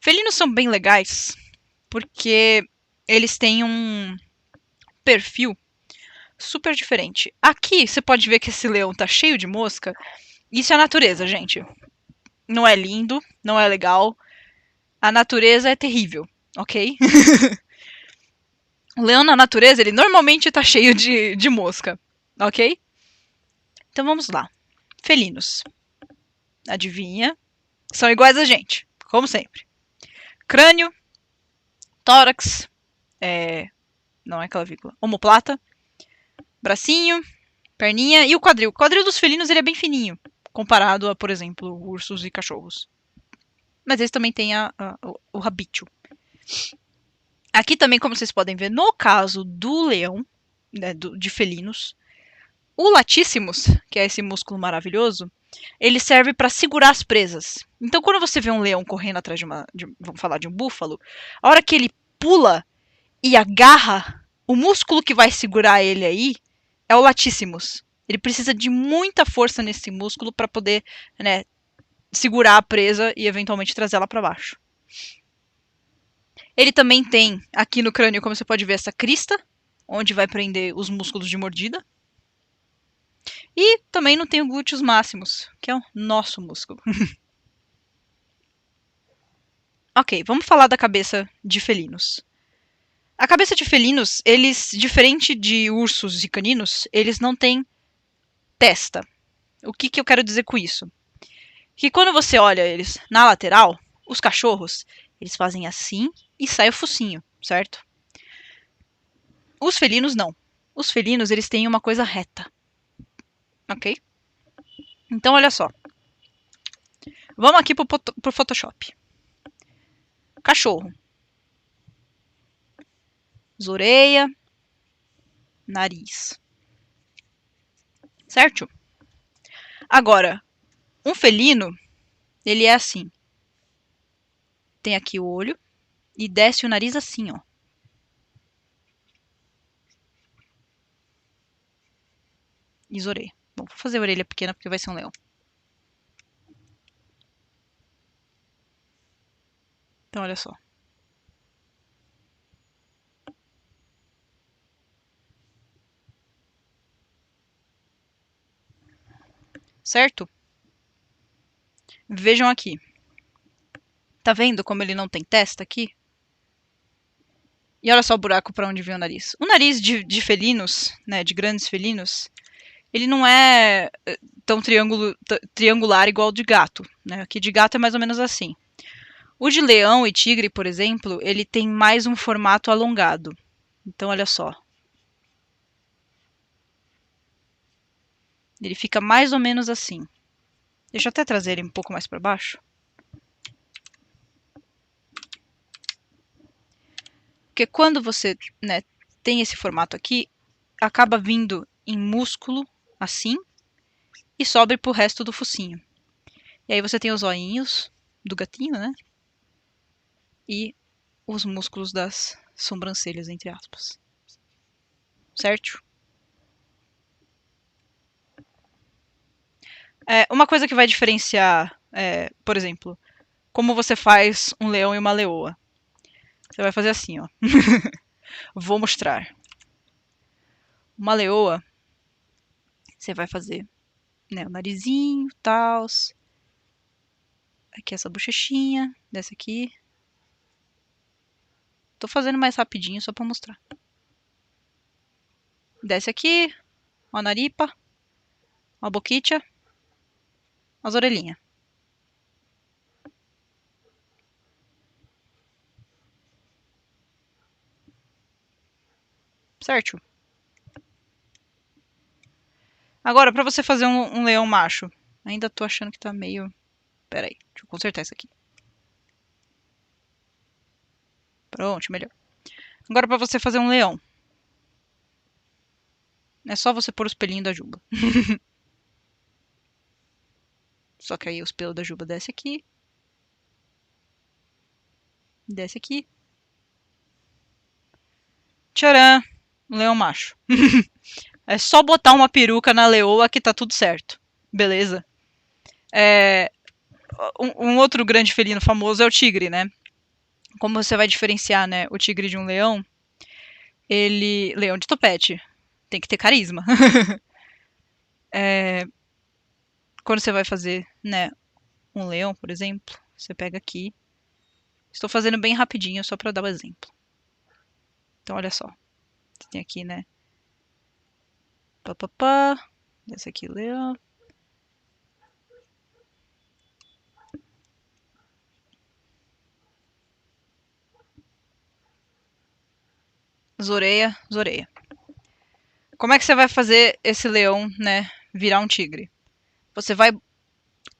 Felinos são bem legais porque eles têm um perfil super diferente. Aqui você pode ver que esse leão tá cheio de mosca. Isso é a natureza, gente. Não é lindo, não é legal. A natureza é terrível, ok? O leão na natureza, ele normalmente tá cheio de mosca, ok? Então vamos lá. Felinos. Adivinha? São iguais a gente, como sempre. Crânio, tórax, não é clavícula, omoplata, bracinho, perninha e o quadril. O quadril dos felinos ele é bem fininho, comparado a, por exemplo, ursos e cachorros. Mas eles também têm o rabício. Aqui também, como vocês podem ver, no caso do leão, né, de felinos, o latíssimos, que é esse músculo maravilhoso, ele serve para segurar as presas. Então, quando você vê um leão correndo atrás vamos falar de um búfalo, a hora que ele pula e agarra, o músculo que vai segurar ele aí é o latíssimos. Ele precisa de muita força nesse músculo para poder, né, segurar a presa e eventualmente trazê-la para baixo. Ele também tem aqui no crânio, como você pode ver, essa crista, onde vai prender os músculos de mordida. E também não tem o glúteos máximos, que é o nosso músculo. Ok, vamos falar da cabeça de felinos. A cabeça de felinos, eles, diferente de ursos e caninos, eles não têm testa. O que eu quero dizer com isso? Que quando você olha eles na lateral, os cachorros, eles fazem assim e sai o focinho, certo? Os felinos não. Os felinos, eles têm uma coisa reta. Ok? Então, olha só. Vamos aqui pro Photoshop. Cachorro. Orelha. Nariz. Certo? Agora, um felino, ele é assim. Tem aqui o olho e desce o nariz assim, ó. Isorei. Bom, vou fazer a orelha pequena porque vai ser um leão. Então, olha só. Certo? Vejam aqui. Tá vendo como ele não tem testa aqui? E olha só o buraco para onde vem o nariz. O nariz de felinos, né, de grandes felinos, ele não é tão triangular igual o de gato. Né? Aqui de gato é mais ou menos assim. O de leão e tigre, por exemplo, ele tem mais um formato alongado. Então, olha só. Ele fica mais ou menos assim. Deixa eu até trazer ele um pouco mais para baixo. Porque quando você, né, tem esse formato aqui, acaba vindo em músculo, assim, e sobe pro resto do focinho. E aí você tem os olhinhos do gatinho, né? E os músculos das sobrancelhas, entre aspas. Certo? Uma coisa que vai diferenciar, por exemplo, como você faz um leão e uma leoa. Você vai fazer assim, ó. Vou mostrar. Uma leoa, você vai fazer, né, o narizinho, tal. Aqui essa bochechinha, dessa aqui. Tô fazendo mais rapidinho só pra mostrar. Desce aqui, uma naripa, uma boquicha, as orelhinhas. Certo? Agora, pra você fazer um leão macho, Ainda tô achando que tá meio... Pera aí, deixa eu consertar isso aqui. Pronto, melhor. Agora pra você fazer um leão. É só você pôr os pelinhos da juba. Só que aí os pelos da juba desce aqui. Desce aqui. Tcharam! Um leão macho. É só botar uma peruca na leoa que tá tudo certo. Beleza? Um outro grande felino famoso é o tigre, né? Como você vai diferenciar, né, o tigre de um leão? Leão de topete. Tem que ter carisma. Quando você vai fazer, né, um leão, por exemplo, você pega aqui. Estou fazendo bem rapidinho, só para dar o exemplo. Então, olha só. Você tem aqui, né? Pá. Esse aqui, leão. Zoreia. Como é que você vai fazer esse leão, né, virar um tigre? Você vai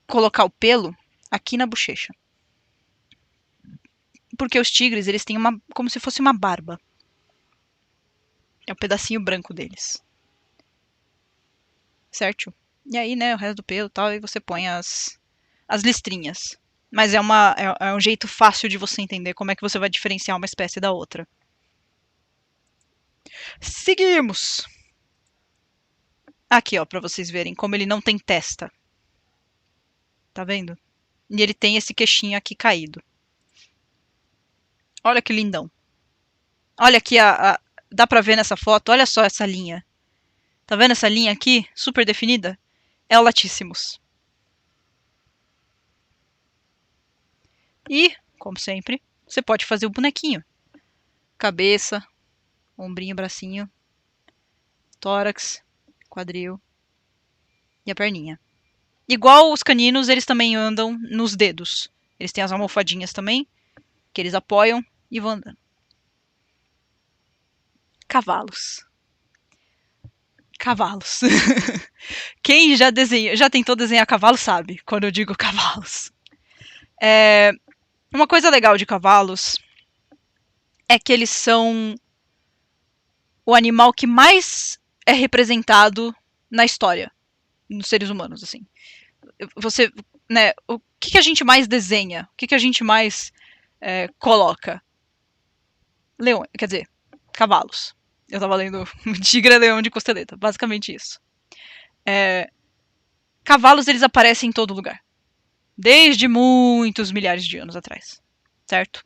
colocar o pelo aqui na bochecha. Porque os tigres, eles têm uma, como se fosse uma barba. É o pedacinho branco deles. Certo? E aí, né, o resto do pelo e tal, e você põe as listrinhas. Mas é um jeito fácil de você entender como é que você vai diferenciar uma espécie da outra. Seguimos! Aqui, ó, pra vocês verem como ele não tem testa. Tá vendo? E ele tem esse queixinho aqui caído. Olha que lindão. Olha aqui, dá pra ver nessa foto, olha só essa linha. Tá vendo essa linha aqui, super definida? É o Latíssimos. E, como sempre, você pode fazer o bonequinho. Cabeça, ombrinho, bracinho, tórax, quadril e a perninha. Igual os caninos, eles também andam nos dedos. Eles têm as almofadinhas também, que eles apoiam e vão andando. Cavalos. Quem já tentou desenhar cavalo sabe quando eu digo cavalos. Uma coisa legal de cavalos é que eles são o animal que mais é representado na história, nos seres humanos, assim. Você, né, o que a gente mais desenha? O que a gente mais coloca? Leão, quer dizer, cavalos. Eu tava lendo Tigre, Leão de Costeleta, basicamente isso. Cavalos, eles aparecem em todo lugar. Desde muitos milhares de anos atrás. Certo?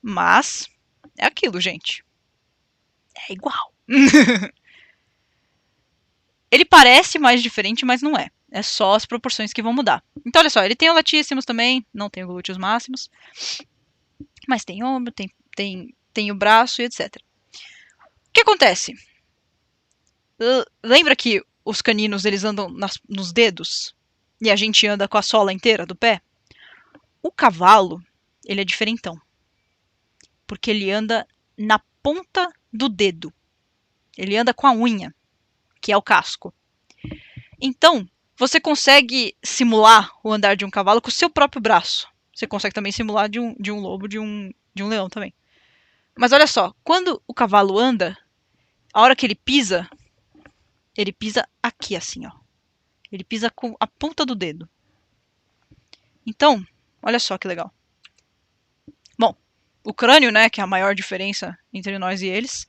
Mas, é aquilo, gente. É igual. Ele parece mais diferente, mas não é. É só as proporções que vão mudar. Então, olha só, ele tem o latíssimos também, não tem o glúteos máximos. Mas tem ombro, tem o braço e etc. O que acontece? Lembra que os caninos, eles andam nos dedos? E a gente anda com a sola inteira do pé? O cavalo, ele é diferentão. Porque ele anda na ponta do dedo. Ele anda com a unha, que é o casco. Então, você consegue simular o andar de um cavalo com o seu próprio braço. Você consegue também simular de um lobo, de um leão também. Mas olha só, quando o cavalo anda, a hora que ele pisa aqui assim, ó. Ele pisa com a ponta do dedo. Então, olha só que legal. Bom, o crânio, né, que é a maior diferença entre nós e eles.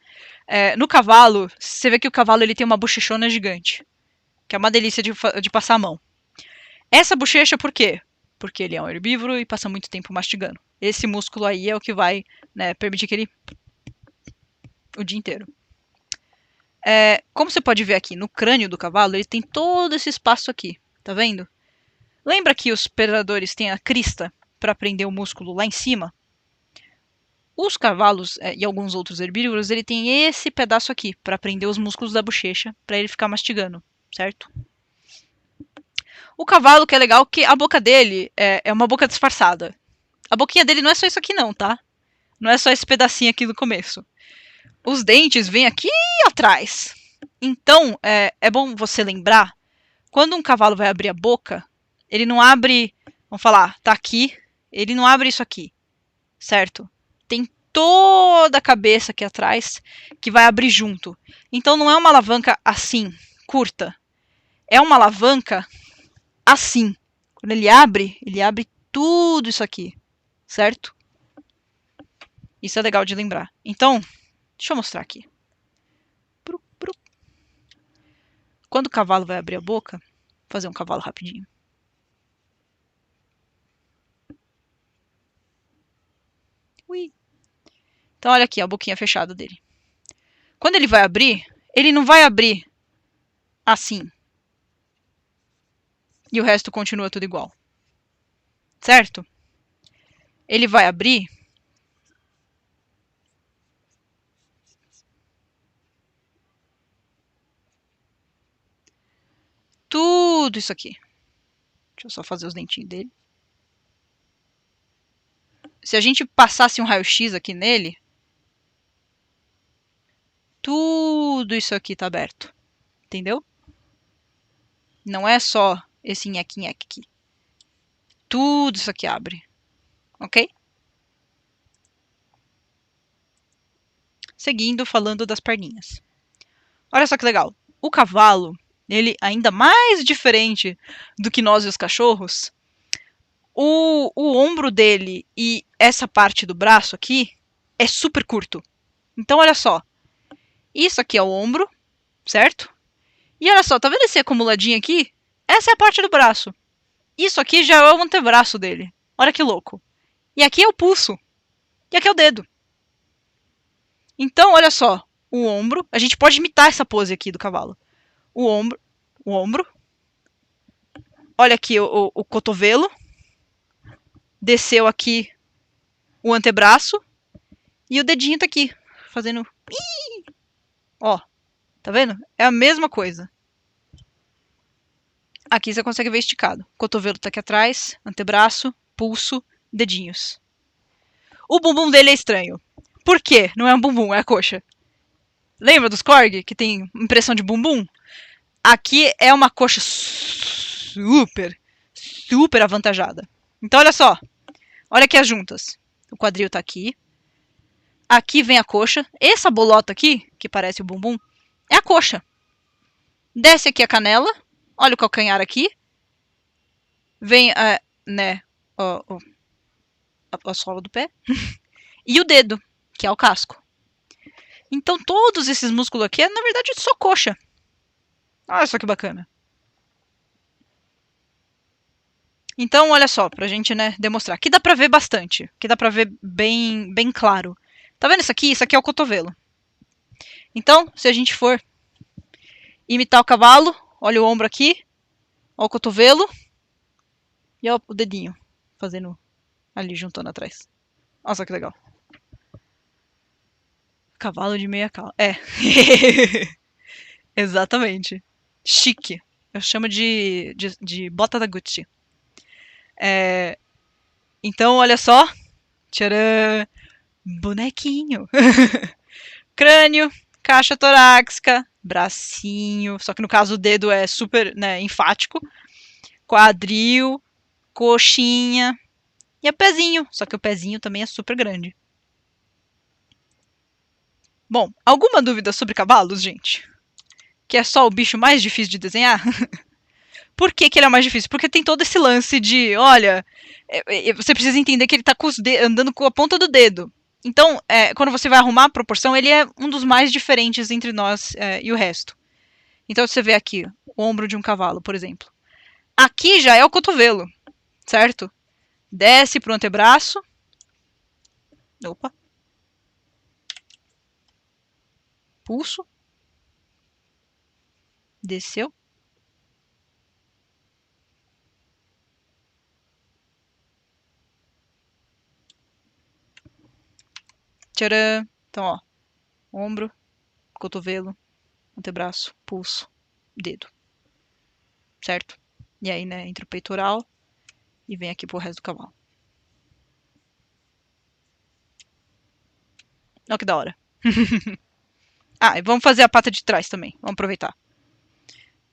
No cavalo, você vê que o cavalo ele tem uma bochechona gigante, que é uma delícia de passar a mão. Essa bochecha, por quê? Porque ele é um herbívoro e passa muito tempo mastigando. Esse músculo aí é o que vai, né, permitir que ele o dia inteiro. Como você pode ver aqui no crânio do cavalo, ele tem todo esse espaço aqui, tá vendo? Lembra que os predadores têm a crista para prender o músculo lá em cima? Os cavalos e alguns outros herbívoros, ele tem esse pedaço aqui para prender os músculos da bochecha, para ele ficar mastigando, certo? O cavalo, que é legal, que a boca dele é uma boca disfarçada. A boquinha dele não é só isso aqui não, tá? Não é só esse pedacinho aqui no começo. Os dentes vêm aqui atrás. Então, é bom você lembrar Quando um cavalo vai abrir a boca, ele não abre, vamos falar, tá aqui, ele não abre isso aqui, certo? Tem toda a cabeça aqui atrás que vai abrir junto. Então não é uma alavanca assim, curta. É uma alavanca assim. Quando ele abre tudo isso aqui, certo? Isso é legal de lembrar. Então, deixa eu mostrar aqui. Quando o cavalo vai abrir a boca, vou fazer um cavalo rapidinho. Ui. Então olha aqui a boquinha fechada dele. Quando ele vai abrir, ele não vai abrir assim. E o resto continua tudo igual. Certo? Ele vai abrir tudo isso aqui. Deixa eu só fazer os dentinhos dele. Se a gente passasse um raio-x aqui nele, tudo isso aqui tá aberto. Entendeu? Não é só esse nheque-nheque aqui. Tudo isso aqui abre. Ok? Seguindo, falando das perninhas. Olha só que legal. O cavalo, ele ainda mais diferente do que nós e os cachorros, o ombro dele e essa parte do braço aqui é super curto. Então, olha só. Isso aqui é o ombro, certo? E olha só, tá vendo esse acumuladinho aqui? Essa é a parte do braço. Isso aqui já é o antebraço dele. Olha que louco. E aqui é o pulso. E aqui é o dedo. Então, olha só. O ombro. A gente pode imitar essa pose aqui do cavalo. O ombro. O ombro. Olha aqui o cotovelo. Desceu aqui o antebraço. E o dedinho tá aqui. Fazendo. Ó. Tá vendo? É a mesma coisa. Aqui você consegue ver esticado. O cotovelo tá aqui atrás. Antebraço. Pulso. Dedinhos. O bumbum dele é estranho. Por quê? Não é um bumbum, é a coxa. Lembra dos Korg, que tem impressão de bumbum? Aqui é uma coxa super avantajada. Então, olha só. Olha aqui as juntas. O quadril tá aqui. Aqui vem a coxa. Essa bolota aqui, que parece o bumbum, é a coxa. Desce aqui a canela. Olha o calcanhar aqui. Vem, né, a sola do pé. E o dedo, que é o casco. Então, todos esses músculos aqui é, na verdade, só coxa. Olha só que bacana. Então, olha só, pra gente, né, demonstrar. Aqui dá pra ver bastante. Aqui dá pra ver bem, bem claro. Tá vendo isso aqui? Isso aqui é o cotovelo. Então, se a gente for imitar o cavalo, olha o ombro aqui, olha o cotovelo e olha o dedinho fazendo ali, juntando atrás. Nossa, que legal. Cavalo de meia calça. É. Exatamente. Chique. Eu chamo de bota da Gucci. Então, olha só. Tcharam! Bonequinho. Crânio, caixa torácica, bracinho. Só que no caso o dedo é super, né, enfático. Quadril, coxinha. E o pezinho. Só que o pezinho também é super grande. Bom, alguma dúvida sobre cavalos, gente? Que é só o bicho mais difícil de desenhar? Por que, que ele é mais difícil? Porque tem todo esse lance de, olha, você precisa entender que ele tá andando com a ponta do dedo. Então, quando você vai arrumar a proporção, ele é um dos mais diferentes entre nós e o resto. Então, você vê aqui o ombro de um cavalo, por exemplo. Aqui já é o cotovelo, certo? Desce pro antebraço. Opa. Pulso. Desceu. Tcharam! Então, ó. Ombro, cotovelo, antebraço, pulso, dedo. Certo? E aí, né, entre o peitoral e vem aqui pro resto do cavalo. Olha que da hora. Ah, e vamos fazer a pata de trás também. Vamos aproveitar.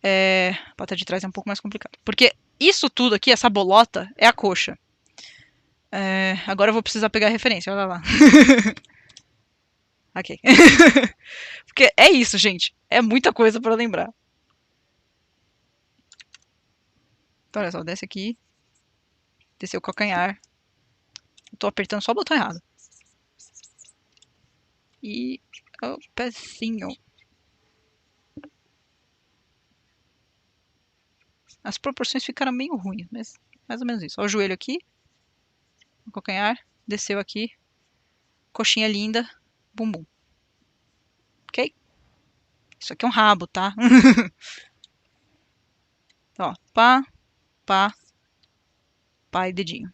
A pata de trás é um pouco mais complicado. Porque isso tudo aqui, essa bolota, é a coxa. Agora eu vou precisar pegar a referência, olha lá. Ok. Porque é isso, gente. É muita coisa pra lembrar. Então, olha só, desce aqui. Desceu o calcanhar. Eu tô apertando só o botão errado. E o pezinho. As proporções ficaram meio ruins, mas mais ou menos isso. Olha o joelho aqui. O calcanhar. Desceu aqui. Coxinha linda. Bumbum. Ok? Isso aqui é um rabo, tá? Ó, pá, pá, pá e dedinho.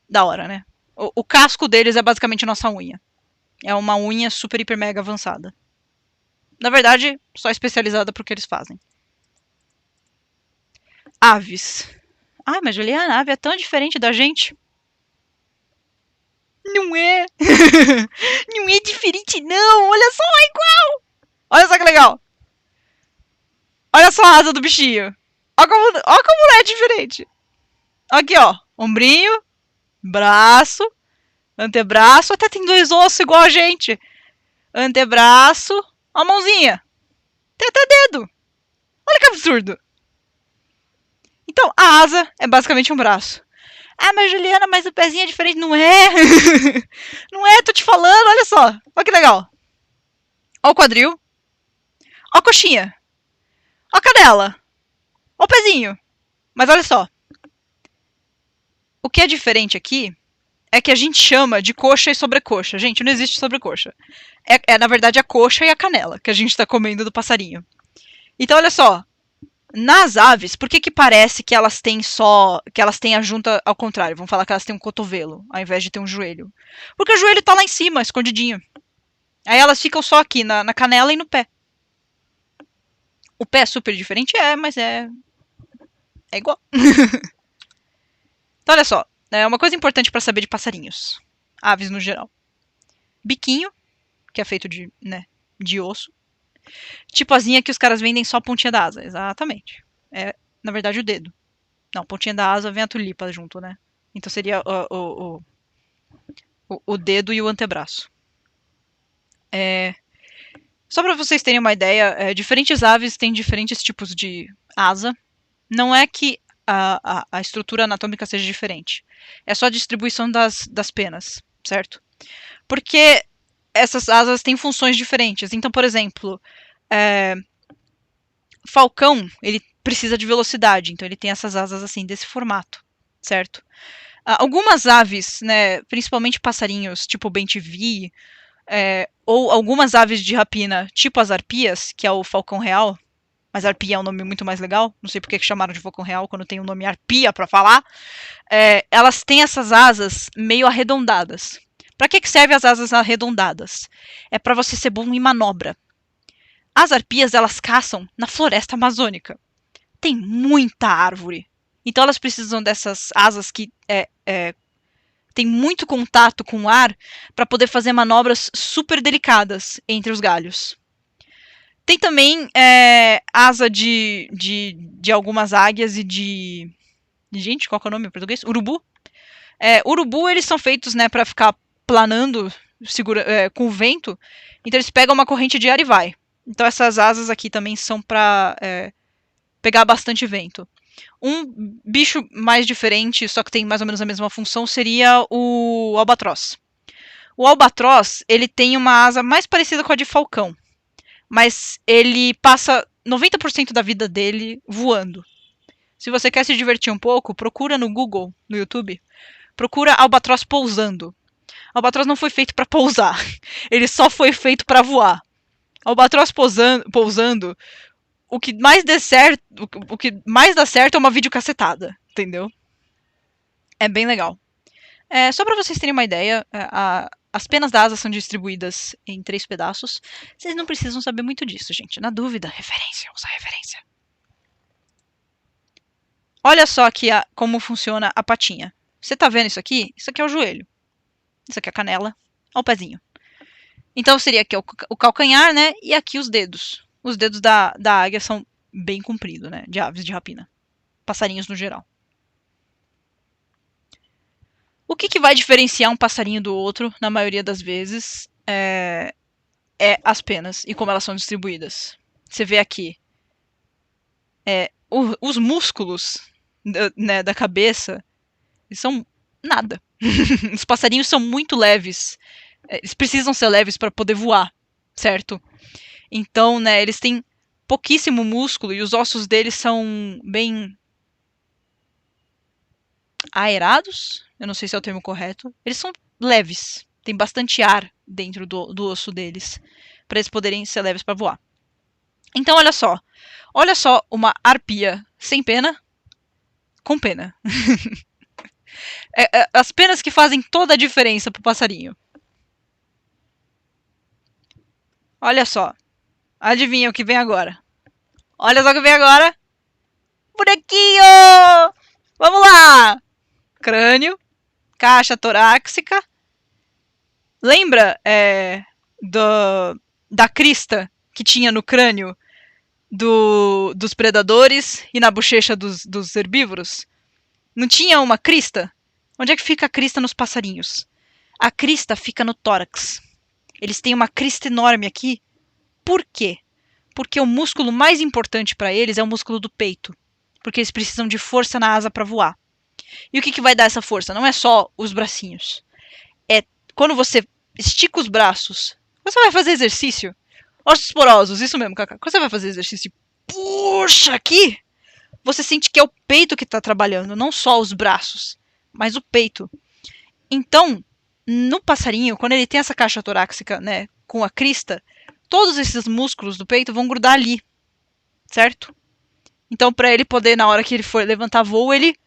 Da hora, né? O casco deles é basicamente nossa unha. É uma unha super, hiper, mega avançada. Na verdade, só especializada pro que eles fazem. Aves. Ai, mas Juliana, a ave é tão diferente da gente. Não é. Não é diferente, não. Olha só, é igual. Olha só que legal. Olha só a asa do bichinho. Olha como não é diferente. Aqui, ó. Ombrinho, braço, antebraço. Até tem 2 ossos igual a gente. Antebraço. Ó a mãozinha. Tem até dedo. Olha que absurdo. Então, a asa é basicamente um braço. Ah, mas Juliana, mas o pezinho é diferente. Não é. Não é, tô te falando. Olha só. Olha que legal. Ó o quadril. Ó a coxinha. Ó a canela. Ó o pezinho. Mas olha só. O que é diferente aqui é que a gente chama de coxa e sobrecoxa. Gente, não existe sobrecoxa. Na verdade, a coxa e a canela que a gente tá comendo do passarinho. Então, olha só. Nas aves, por que parece que elas têm que elas têm a junta ao contrário? Vamos falar que elas têm um cotovelo, ao invés de ter um joelho. Porque o joelho tá lá em cima, escondidinho. Aí elas ficam só aqui, na canela e no pé. O pé é super diferente? Mas é igual. Então, olha só. É uma coisa importante para saber de passarinhos. Aves no geral. Biquinho, que é feito de osso. Tipo asinha que os caras vendem só a pontinha da asa. Exatamente. É, na verdade, o dedo. Não, pontinha da asa vem a tulipa junto, né? Então seria o dedo e o antebraço. Só para vocês terem uma ideia, diferentes aves têm diferentes tipos de asa. Não é que a estrutura anatômica seja diferente. É só a distribuição das penas, certo? Porque essas asas têm funções diferentes. Então, por exemplo, falcão, ele precisa de velocidade, então ele tem essas asas assim, desse formato, certo? Algumas aves, né, principalmente passarinhos, tipo bem-te-vi, ou algumas aves de rapina, tipo as arpias, que é o falcão real, mas arpia é um nome muito mais legal, não sei por que chamaram de falcão real quando tem o nome arpia para falar, elas têm essas asas meio arredondadas. Para que servem as asas arredondadas? É para você ser bom em manobra. As arpias, elas caçam na floresta amazônica. Tem muita árvore. Então elas precisam dessas asas que tem muito contato com o ar para poder fazer manobras super delicadas entre os galhos. Tem também asa de algumas águias e de... Gente, qual que é o nome em português? Urubu. Urubu, eles são feitos, né, para ficar planando com o vento. Então eles pegam uma corrente de ar e vai. Então essas asas aqui também são para pegar bastante vento. Um bicho mais diferente, só que tem mais ou menos a mesma função, seria o albatroz. O albatroz, ele tem uma asa mais parecida com a de falcão, mas ele passa 90% da vida dele voando. Se você quer se divertir um pouco, procura no Google, no YouTube, procura albatroz pousando. Albatroz não foi feito para pousar, ele só foi feito para voar. Albatroz pousando, o que mais dá certo é uma videocassetada, entendeu? É bem legal. Só para vocês terem uma ideia, as penas da asa são distribuídas em 3 pedaços. Vocês não precisam saber muito disso, gente. Na dúvida, referência, usa referência. Olha só aqui como funciona a patinha. Você tá vendo isso aqui? Isso aqui é o joelho. Isso aqui é a canela. Olha o pezinho. Então seria aqui o calcanhar, né? E aqui os dedos. Os dedos da águia são bem compridos, né? De aves de rapina. Passarinhos no geral. O que vai diferenciar um passarinho do outro, na maioria das vezes, é as penas e como elas são distribuídas. Você vê aqui os músculos da cabeça são nada. Os passarinhos são muito leves. Eles precisam ser leves para poder voar, certo? Então, né, eles têm pouquíssimo músculo e os ossos deles são bem aerados. Eu não sei se é o termo correto. Eles são leves. Tem bastante ar dentro do osso deles para eles poderem ser leves para voar. Então, olha só. Olha só uma arpia sem pena com pena. As penas que fazem toda a diferença pro passarinho. Olha só. Adivinha o que vem agora? Olha só o que vem agora. Bonequinho! Vamos lá! Crânio, caixa torácica. Lembra da crista que tinha no crânio dos predadores e na bochecha dos herbívoros? Não tinha uma crista? Onde é que fica a crista nos passarinhos? A crista fica no tórax. Eles têm uma crista enorme aqui. Por quê? Porque o músculo mais importante para eles é o músculo do peito. Porque eles precisam de força na asa para voar. E o que vai dar essa força? Não é só os bracinhos. É quando você estica os braços. Você vai fazer exercício. Ossos porosos, isso mesmo, Cacá. Quando você vai fazer exercício e puxa aqui, você sente que é o peito que está trabalhando, não só os braços, mas o peito. Então, no passarinho, quando ele tem essa caixa torácica, né, com a crista, todos esses músculos do peito vão grudar ali, certo? Então, para ele poder, na hora que ele for levantar voo, ele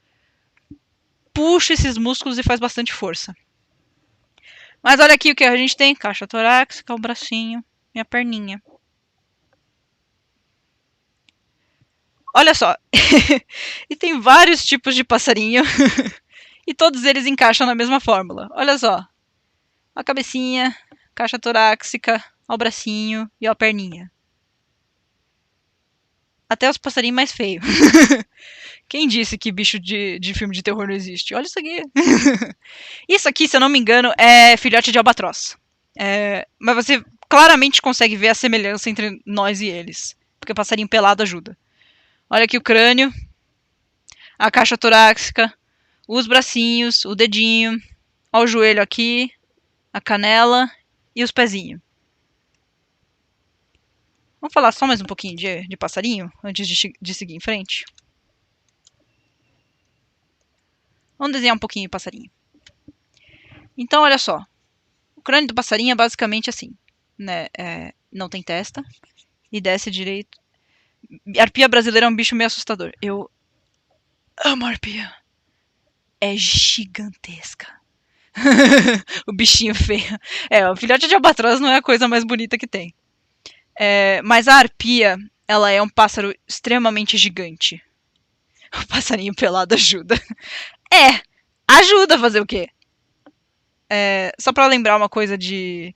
puxa esses músculos e faz bastante força. Mas olha aqui o que a gente tem: caixa torácica, o bracinho e a perninha. Olha só. E tem vários tipos de passarinho. E todos eles encaixam na mesma fórmula. Olha só. A cabecinha, caixa torácica, o bracinho e a perninha. Até os passarinhos mais feios. Quem disse que bicho de filme de terror não existe? Olha isso aqui. Isso aqui, se eu não me engano, é filhote de albatroz. Mas você claramente consegue ver a semelhança entre nós e eles. Porque o passarinho pelado ajuda. Olha aqui o crânio, a caixa torácica, os bracinhos, o dedinho, ó o joelho aqui, a canela e os pezinhos. Vamos falar só mais um pouquinho de passarinho antes de seguir em frente? Vamos desenhar um pouquinho de passarinho. Então, olha só. O crânio do passarinho é basicamente assim, né? Não tem testa e desce direito. A arpia brasileira é um bicho meio assustador. Eu amo a arpia. É gigantesca. O bichinho feio. O filhote de albatroz não é a coisa mais bonita que tem. Mas a arpia, ela é um pássaro extremamente gigante. O passarinho pelado ajuda. Ajuda a fazer o quê? Só pra lembrar uma coisa de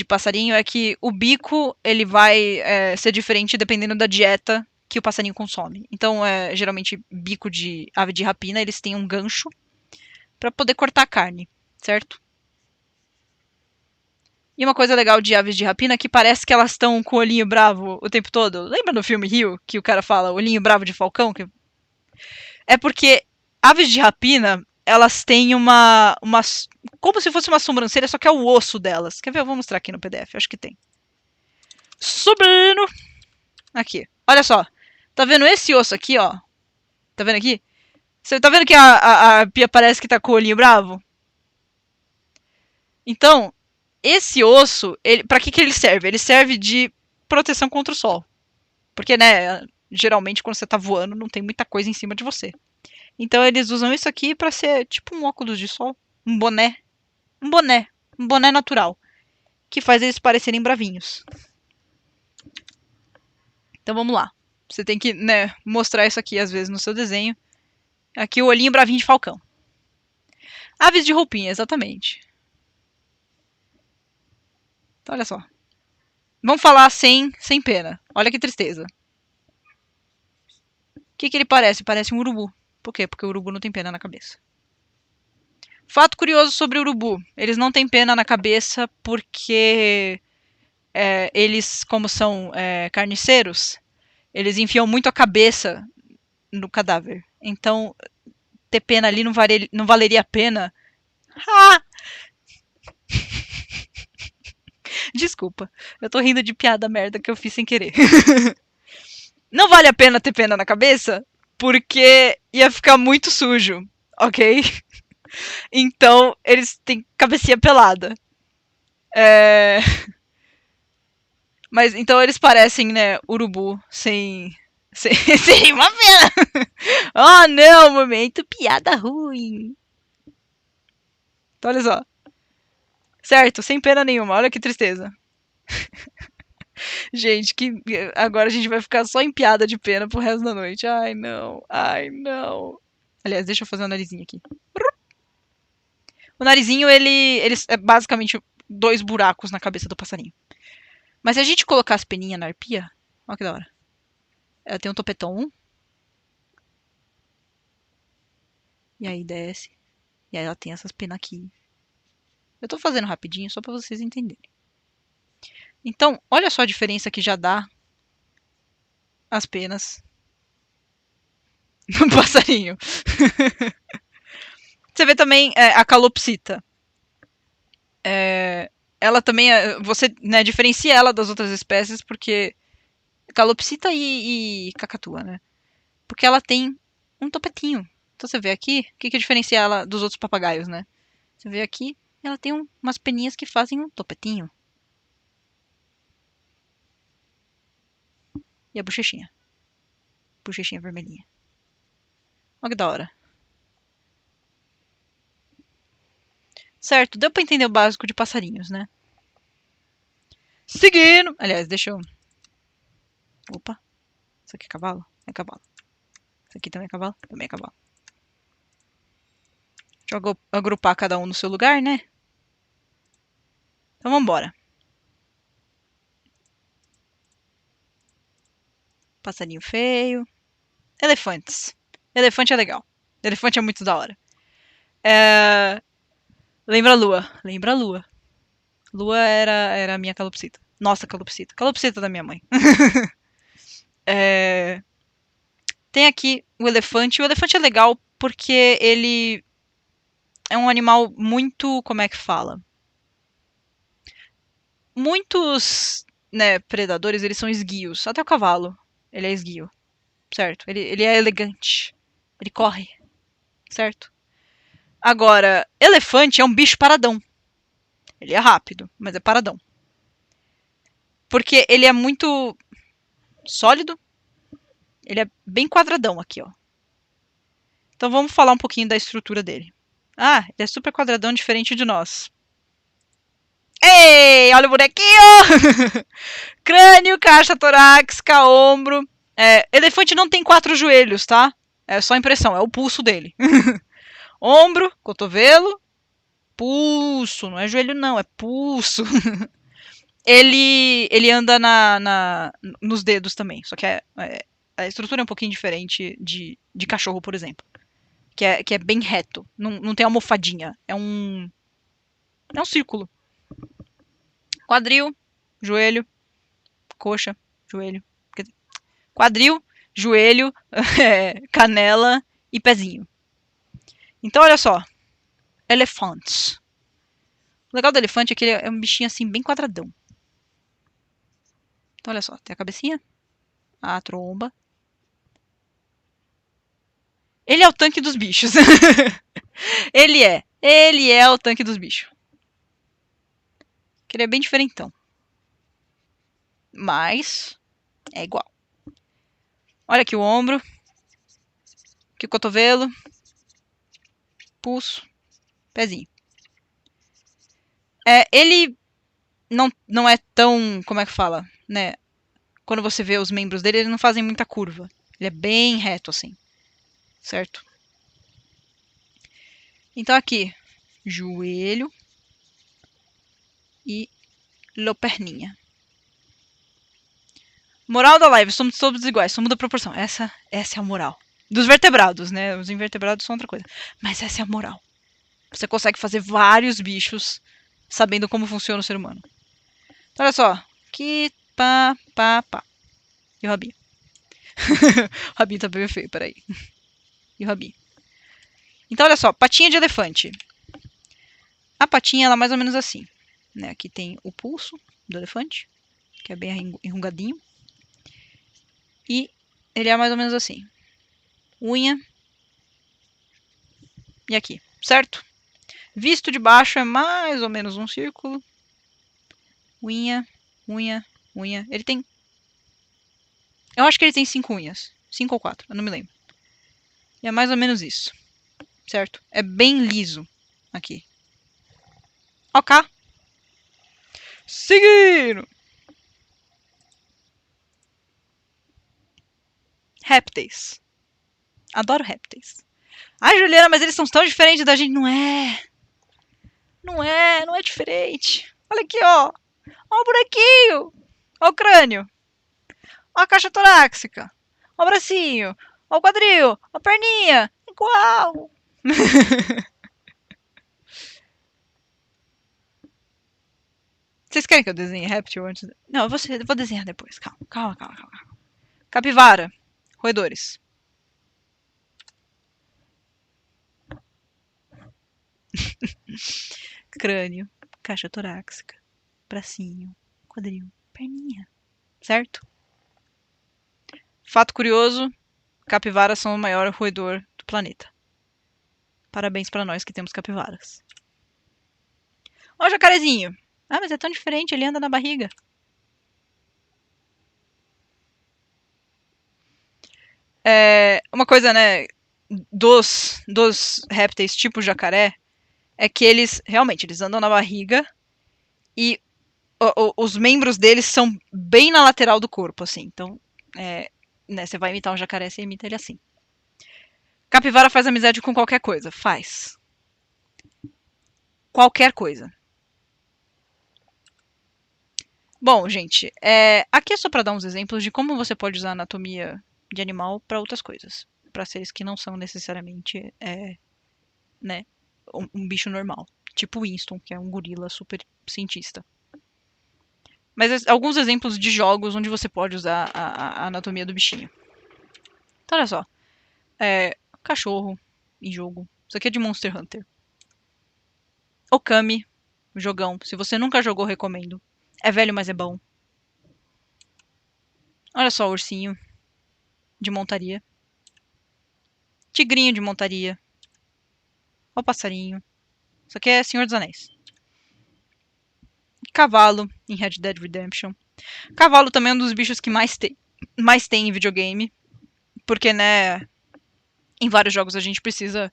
passarinho, é que o bico ele vai ser diferente dependendo da dieta que o passarinho consome. Então, geralmente, bico de ave de rapina, eles têm um gancho para poder cortar a carne, certo? E uma coisa legal de aves de rapina é que parece que elas estão com o olhinho bravo o tempo todo. Lembra no filme Rio, que o cara fala olhinho bravo de falcão? É porque aves de rapina, elas têm uma como se fosse uma sobrancelha, só que é o osso delas. Quer ver? Eu vou mostrar aqui no PDF, acho que tem. Subindo! Aqui, olha só. Tá vendo esse osso aqui, ó? Tá vendo aqui? Você tá vendo que a pia parece que tá com o olhinho bravo? Então, esse osso, pra que ele serve? Ele serve de proteção contra o sol. Porque, né, geralmente quando você tá voando não tem muita coisa em cima de você. Então eles usam isso aqui pra ser tipo um óculos de sol, um boné. Um boné natural, que faz eles parecerem bravinhos. Então vamos lá. Você tem que, né, mostrar isso aqui às vezes no seu desenho. Aqui o olhinho bravinho de falcão. Aves de roupinha, exatamente. Então, olha só. Vamos falar sem pena. Olha que tristeza. O que ele parece? Parece um urubu. Por quê? Porque o urubu não tem pena na cabeça. Fato curioso sobre o urubu. Eles não têm pena na cabeça porque eles, como são carniceiros, eles enfiam muito a cabeça no cadáver. Então, ter pena ali não valeria a pena. Ah! Desculpa, eu tô rindo de piada merda que eu fiz sem querer. Não vale a pena ter pena na cabeça, porque ia ficar muito sujo, ok? Então, eles têm cabecinha pelada. Mas então eles parecem, né, urubu sem uma pena. Oh, não, momento piada ruim. Então, olha só. Certo, sem pena nenhuma. Olha que tristeza. Gente, que agora a gente vai ficar só em piada de pena pro resto da noite. Ai, não. Ai, não. Aliás, deixa eu fazer o narizinho aqui. O narizinho, ele é basicamente 2 buracos na cabeça do passarinho. Mas se a gente colocar as peninhas na arpia, olha que da hora. Ela tem um topetão. E aí desce. E aí ela tem essas penas aqui. Eu tô fazendo rapidinho só pra vocês entenderem. Então, olha só a diferença que já dá as penas no passarinho. Você vê também a calopsita. Ela também, você né, diferencia ela das outras espécies porque calopsita e cacatua, né? Porque ela tem um topetinho. Então você vê aqui, o que diferencia ela dos outros papagaios, né? Você vê aqui, ela tem umas peninhas que fazem um topetinho. E a bochechinha. Bochechinha vermelhinha. Olha que da hora. Certo, deu pra entender o básico de passarinhos, né? Seguindo! Aliás, deixa eu... Opa. Isso aqui é cavalo? É cavalo. Isso aqui também é cavalo? Também é cavalo. Deixa eu agrupar cada um no seu lugar, né? Então vambora. Passarinho feio. Elefantes. Elefante é legal. Elefante é muito da hora. Lembra a lua. Lembra a lua. Lua era a minha calopsita. Nossa, calopsita. Calopsita da minha mãe. Tem aqui o elefante. O elefante é legal porque ele é um animal muito. Como é que fala? Muitos né, predadores eles são esguios. Até o cavalo. Ele é esguio. Certo? Ele é elegante. Ele corre. Certo? Agora, elefante é um bicho paradão. Ele é rápido, mas é paradão. Porque ele é muito sólido. Ele é bem quadradão aqui, ó. Então vamos falar um pouquinho da estrutura dele. Ah, ele é super quadradão, diferente de nós. Ei, olha o bonequinho! Crânio, caixa torácica, ombro. Elefante não tem 4 joelhos, tá? É só impressão, é o pulso dele. Ombro, cotovelo, pulso. Não é joelho, não, é pulso. Ele anda nos dedos também, só que a estrutura é um pouquinho diferente de cachorro, por exemplo. Que é bem reto. Não tem almofadinha. É um círculo. Quadril, joelho, coxa, joelho. Quadril, joelho, canela e pezinho. Então, olha só. Elefantes. O legal do elefante é que ele é um bichinho assim, bem quadradão. Então, olha só. Tem a cabecinha, a tromba. Ele é o tanque dos bichos. Ele é o tanque dos bichos. Que ele é bem diferentão. Mas é igual. Olha aqui o ombro. Aqui o cotovelo. Pulso. Pezinho. Ele não é tão. Como é que fala? Né? Quando você vê os membros dele, eles não fazem muita curva. Ele é bem reto assim. Certo? Então aqui. Joelho. E loperninha. Moral da live, somos todos iguais, só muda a proporção. Essa é a moral. Dos vertebrados, né? Os invertebrados são outra coisa. Mas essa é a moral. Você consegue fazer vários bichos sabendo como funciona o ser humano. Então, olha só. Que pá. E o rabinho. O rabinho tá bem feio, peraí. E o rabinho. Então, olha só. Patinha de elefante. A patinha, ela é mais ou menos assim. Né? Aqui tem o pulso do elefante, que é bem enrugadinho. E ele é mais ou menos assim. Unha. E aqui, certo? Visto de baixo é mais ou menos um círculo. Unha. Ele tem... Eu acho que ele tem 5 unhas. 5 ou 4, eu não me lembro. E é mais ou menos isso. Certo? É bem liso aqui. Ok. Seguindo. Répteis. Adoro répteis. Ai, Juliana, mas eles são tão diferentes da gente. Não é. Não é diferente. Olha aqui, ó. Ó o bonequinho. Ó o crânio. Ó a caixa torácica. Ó o bracinho. Ó o quadril. Ó a perninha. Igual. Vocês querem que eu desenhe réptil antes? Não, eu vou desenhar depois. Calma. Capivara. Roedores. Crânio. Caixa torácica. Bracinho. Quadril. Perninha. Certo? Fato curioso. Capivaras são o maior roedor do planeta. Parabéns pra nós que temos capivaras. Ó o jacarezinho. Ah, mas é tão diferente, ele anda na barriga. Uma coisa, né, dos répteis tipo jacaré, é que eles, realmente, eles andam na barriga e os membros deles são bem na lateral do corpo, assim. Então, né, você vai imitar um jacaré, você imita ele assim. Capivara faz amizade com qualquer coisa. Faz. Qualquer coisa. Bom, gente, aqui é só para dar uns exemplos de como você pode usar a anatomia de animal para outras coisas. Para seres que não são necessariamente né, um bicho normal. Tipo Winston, que é um gorila super cientista. Mas alguns exemplos de jogos onde você pode usar a anatomia do bichinho. Então, olha só. Cachorro em jogo. Isso aqui é de Monster Hunter. Okami, jogão. Se você nunca jogou, recomendo. É velho, mas é bom. Olha só o ursinho de montaria. Tigrinho de montaria. Olha o passarinho. Isso aqui é Senhor dos Anéis. Cavalo em Red Dead Redemption. Cavalo também é um dos bichos que mais tem em videogame. Porque, né, em vários jogos a gente precisa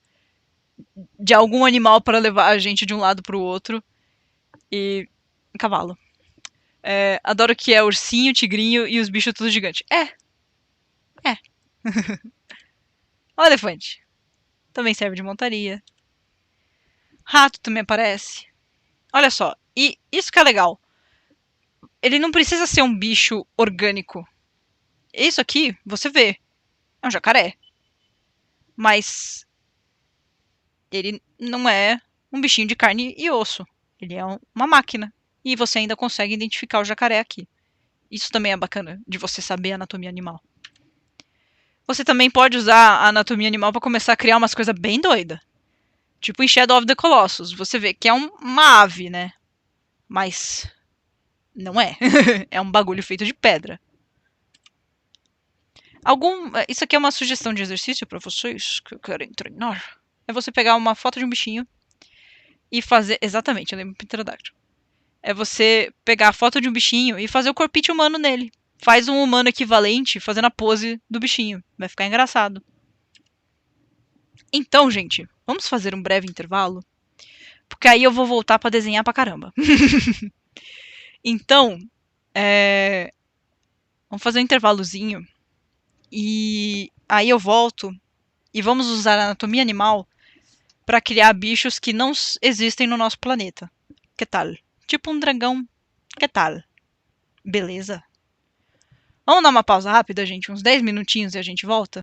de algum animal para levar a gente de um lado para o outro. E cavalo. Adoro que é ursinho, tigrinho e os bichos tudo gigante. O elefante. Também serve de montaria. Rato também aparece. Olha só. E isso que é legal. Ele não precisa ser um bicho orgânico. Isso aqui, você vê. É um jacaré. Mas ele não é um bichinho de carne e osso. Ele é uma máquina. E você ainda consegue identificar o jacaré aqui. Isso também é bacana, de você saber a anatomia animal. Você também pode usar a anatomia animal para começar a criar umas coisas bem doidas. Tipo em Shadow of the Colossus. Você vê que é uma ave, né? Mas não é. É um bagulho feito de pedra. Isso aqui é uma sugestão de exercício para vocês que querem treinar. É você pegar uma foto de um bichinho e fazer... Exatamente, eu lembro pterodáctilo. É você pegar a foto de um bichinho e fazer o corpite humano nele. Faz um humano equivalente fazendo a pose do bichinho. Vai ficar engraçado. Então, gente, vamos fazer um breve intervalo? Porque aí eu vou voltar para desenhar pra caramba. Então, vamos fazer um intervalozinho. E aí eu volto e vamos usar a anatomia animal para criar bichos que não existem no nosso planeta. Que tal? Tipo um dragão. Que tal? Beleza? Vamos dar uma pausa rápida, gente? Uns 10 minutinhos e a gente volta?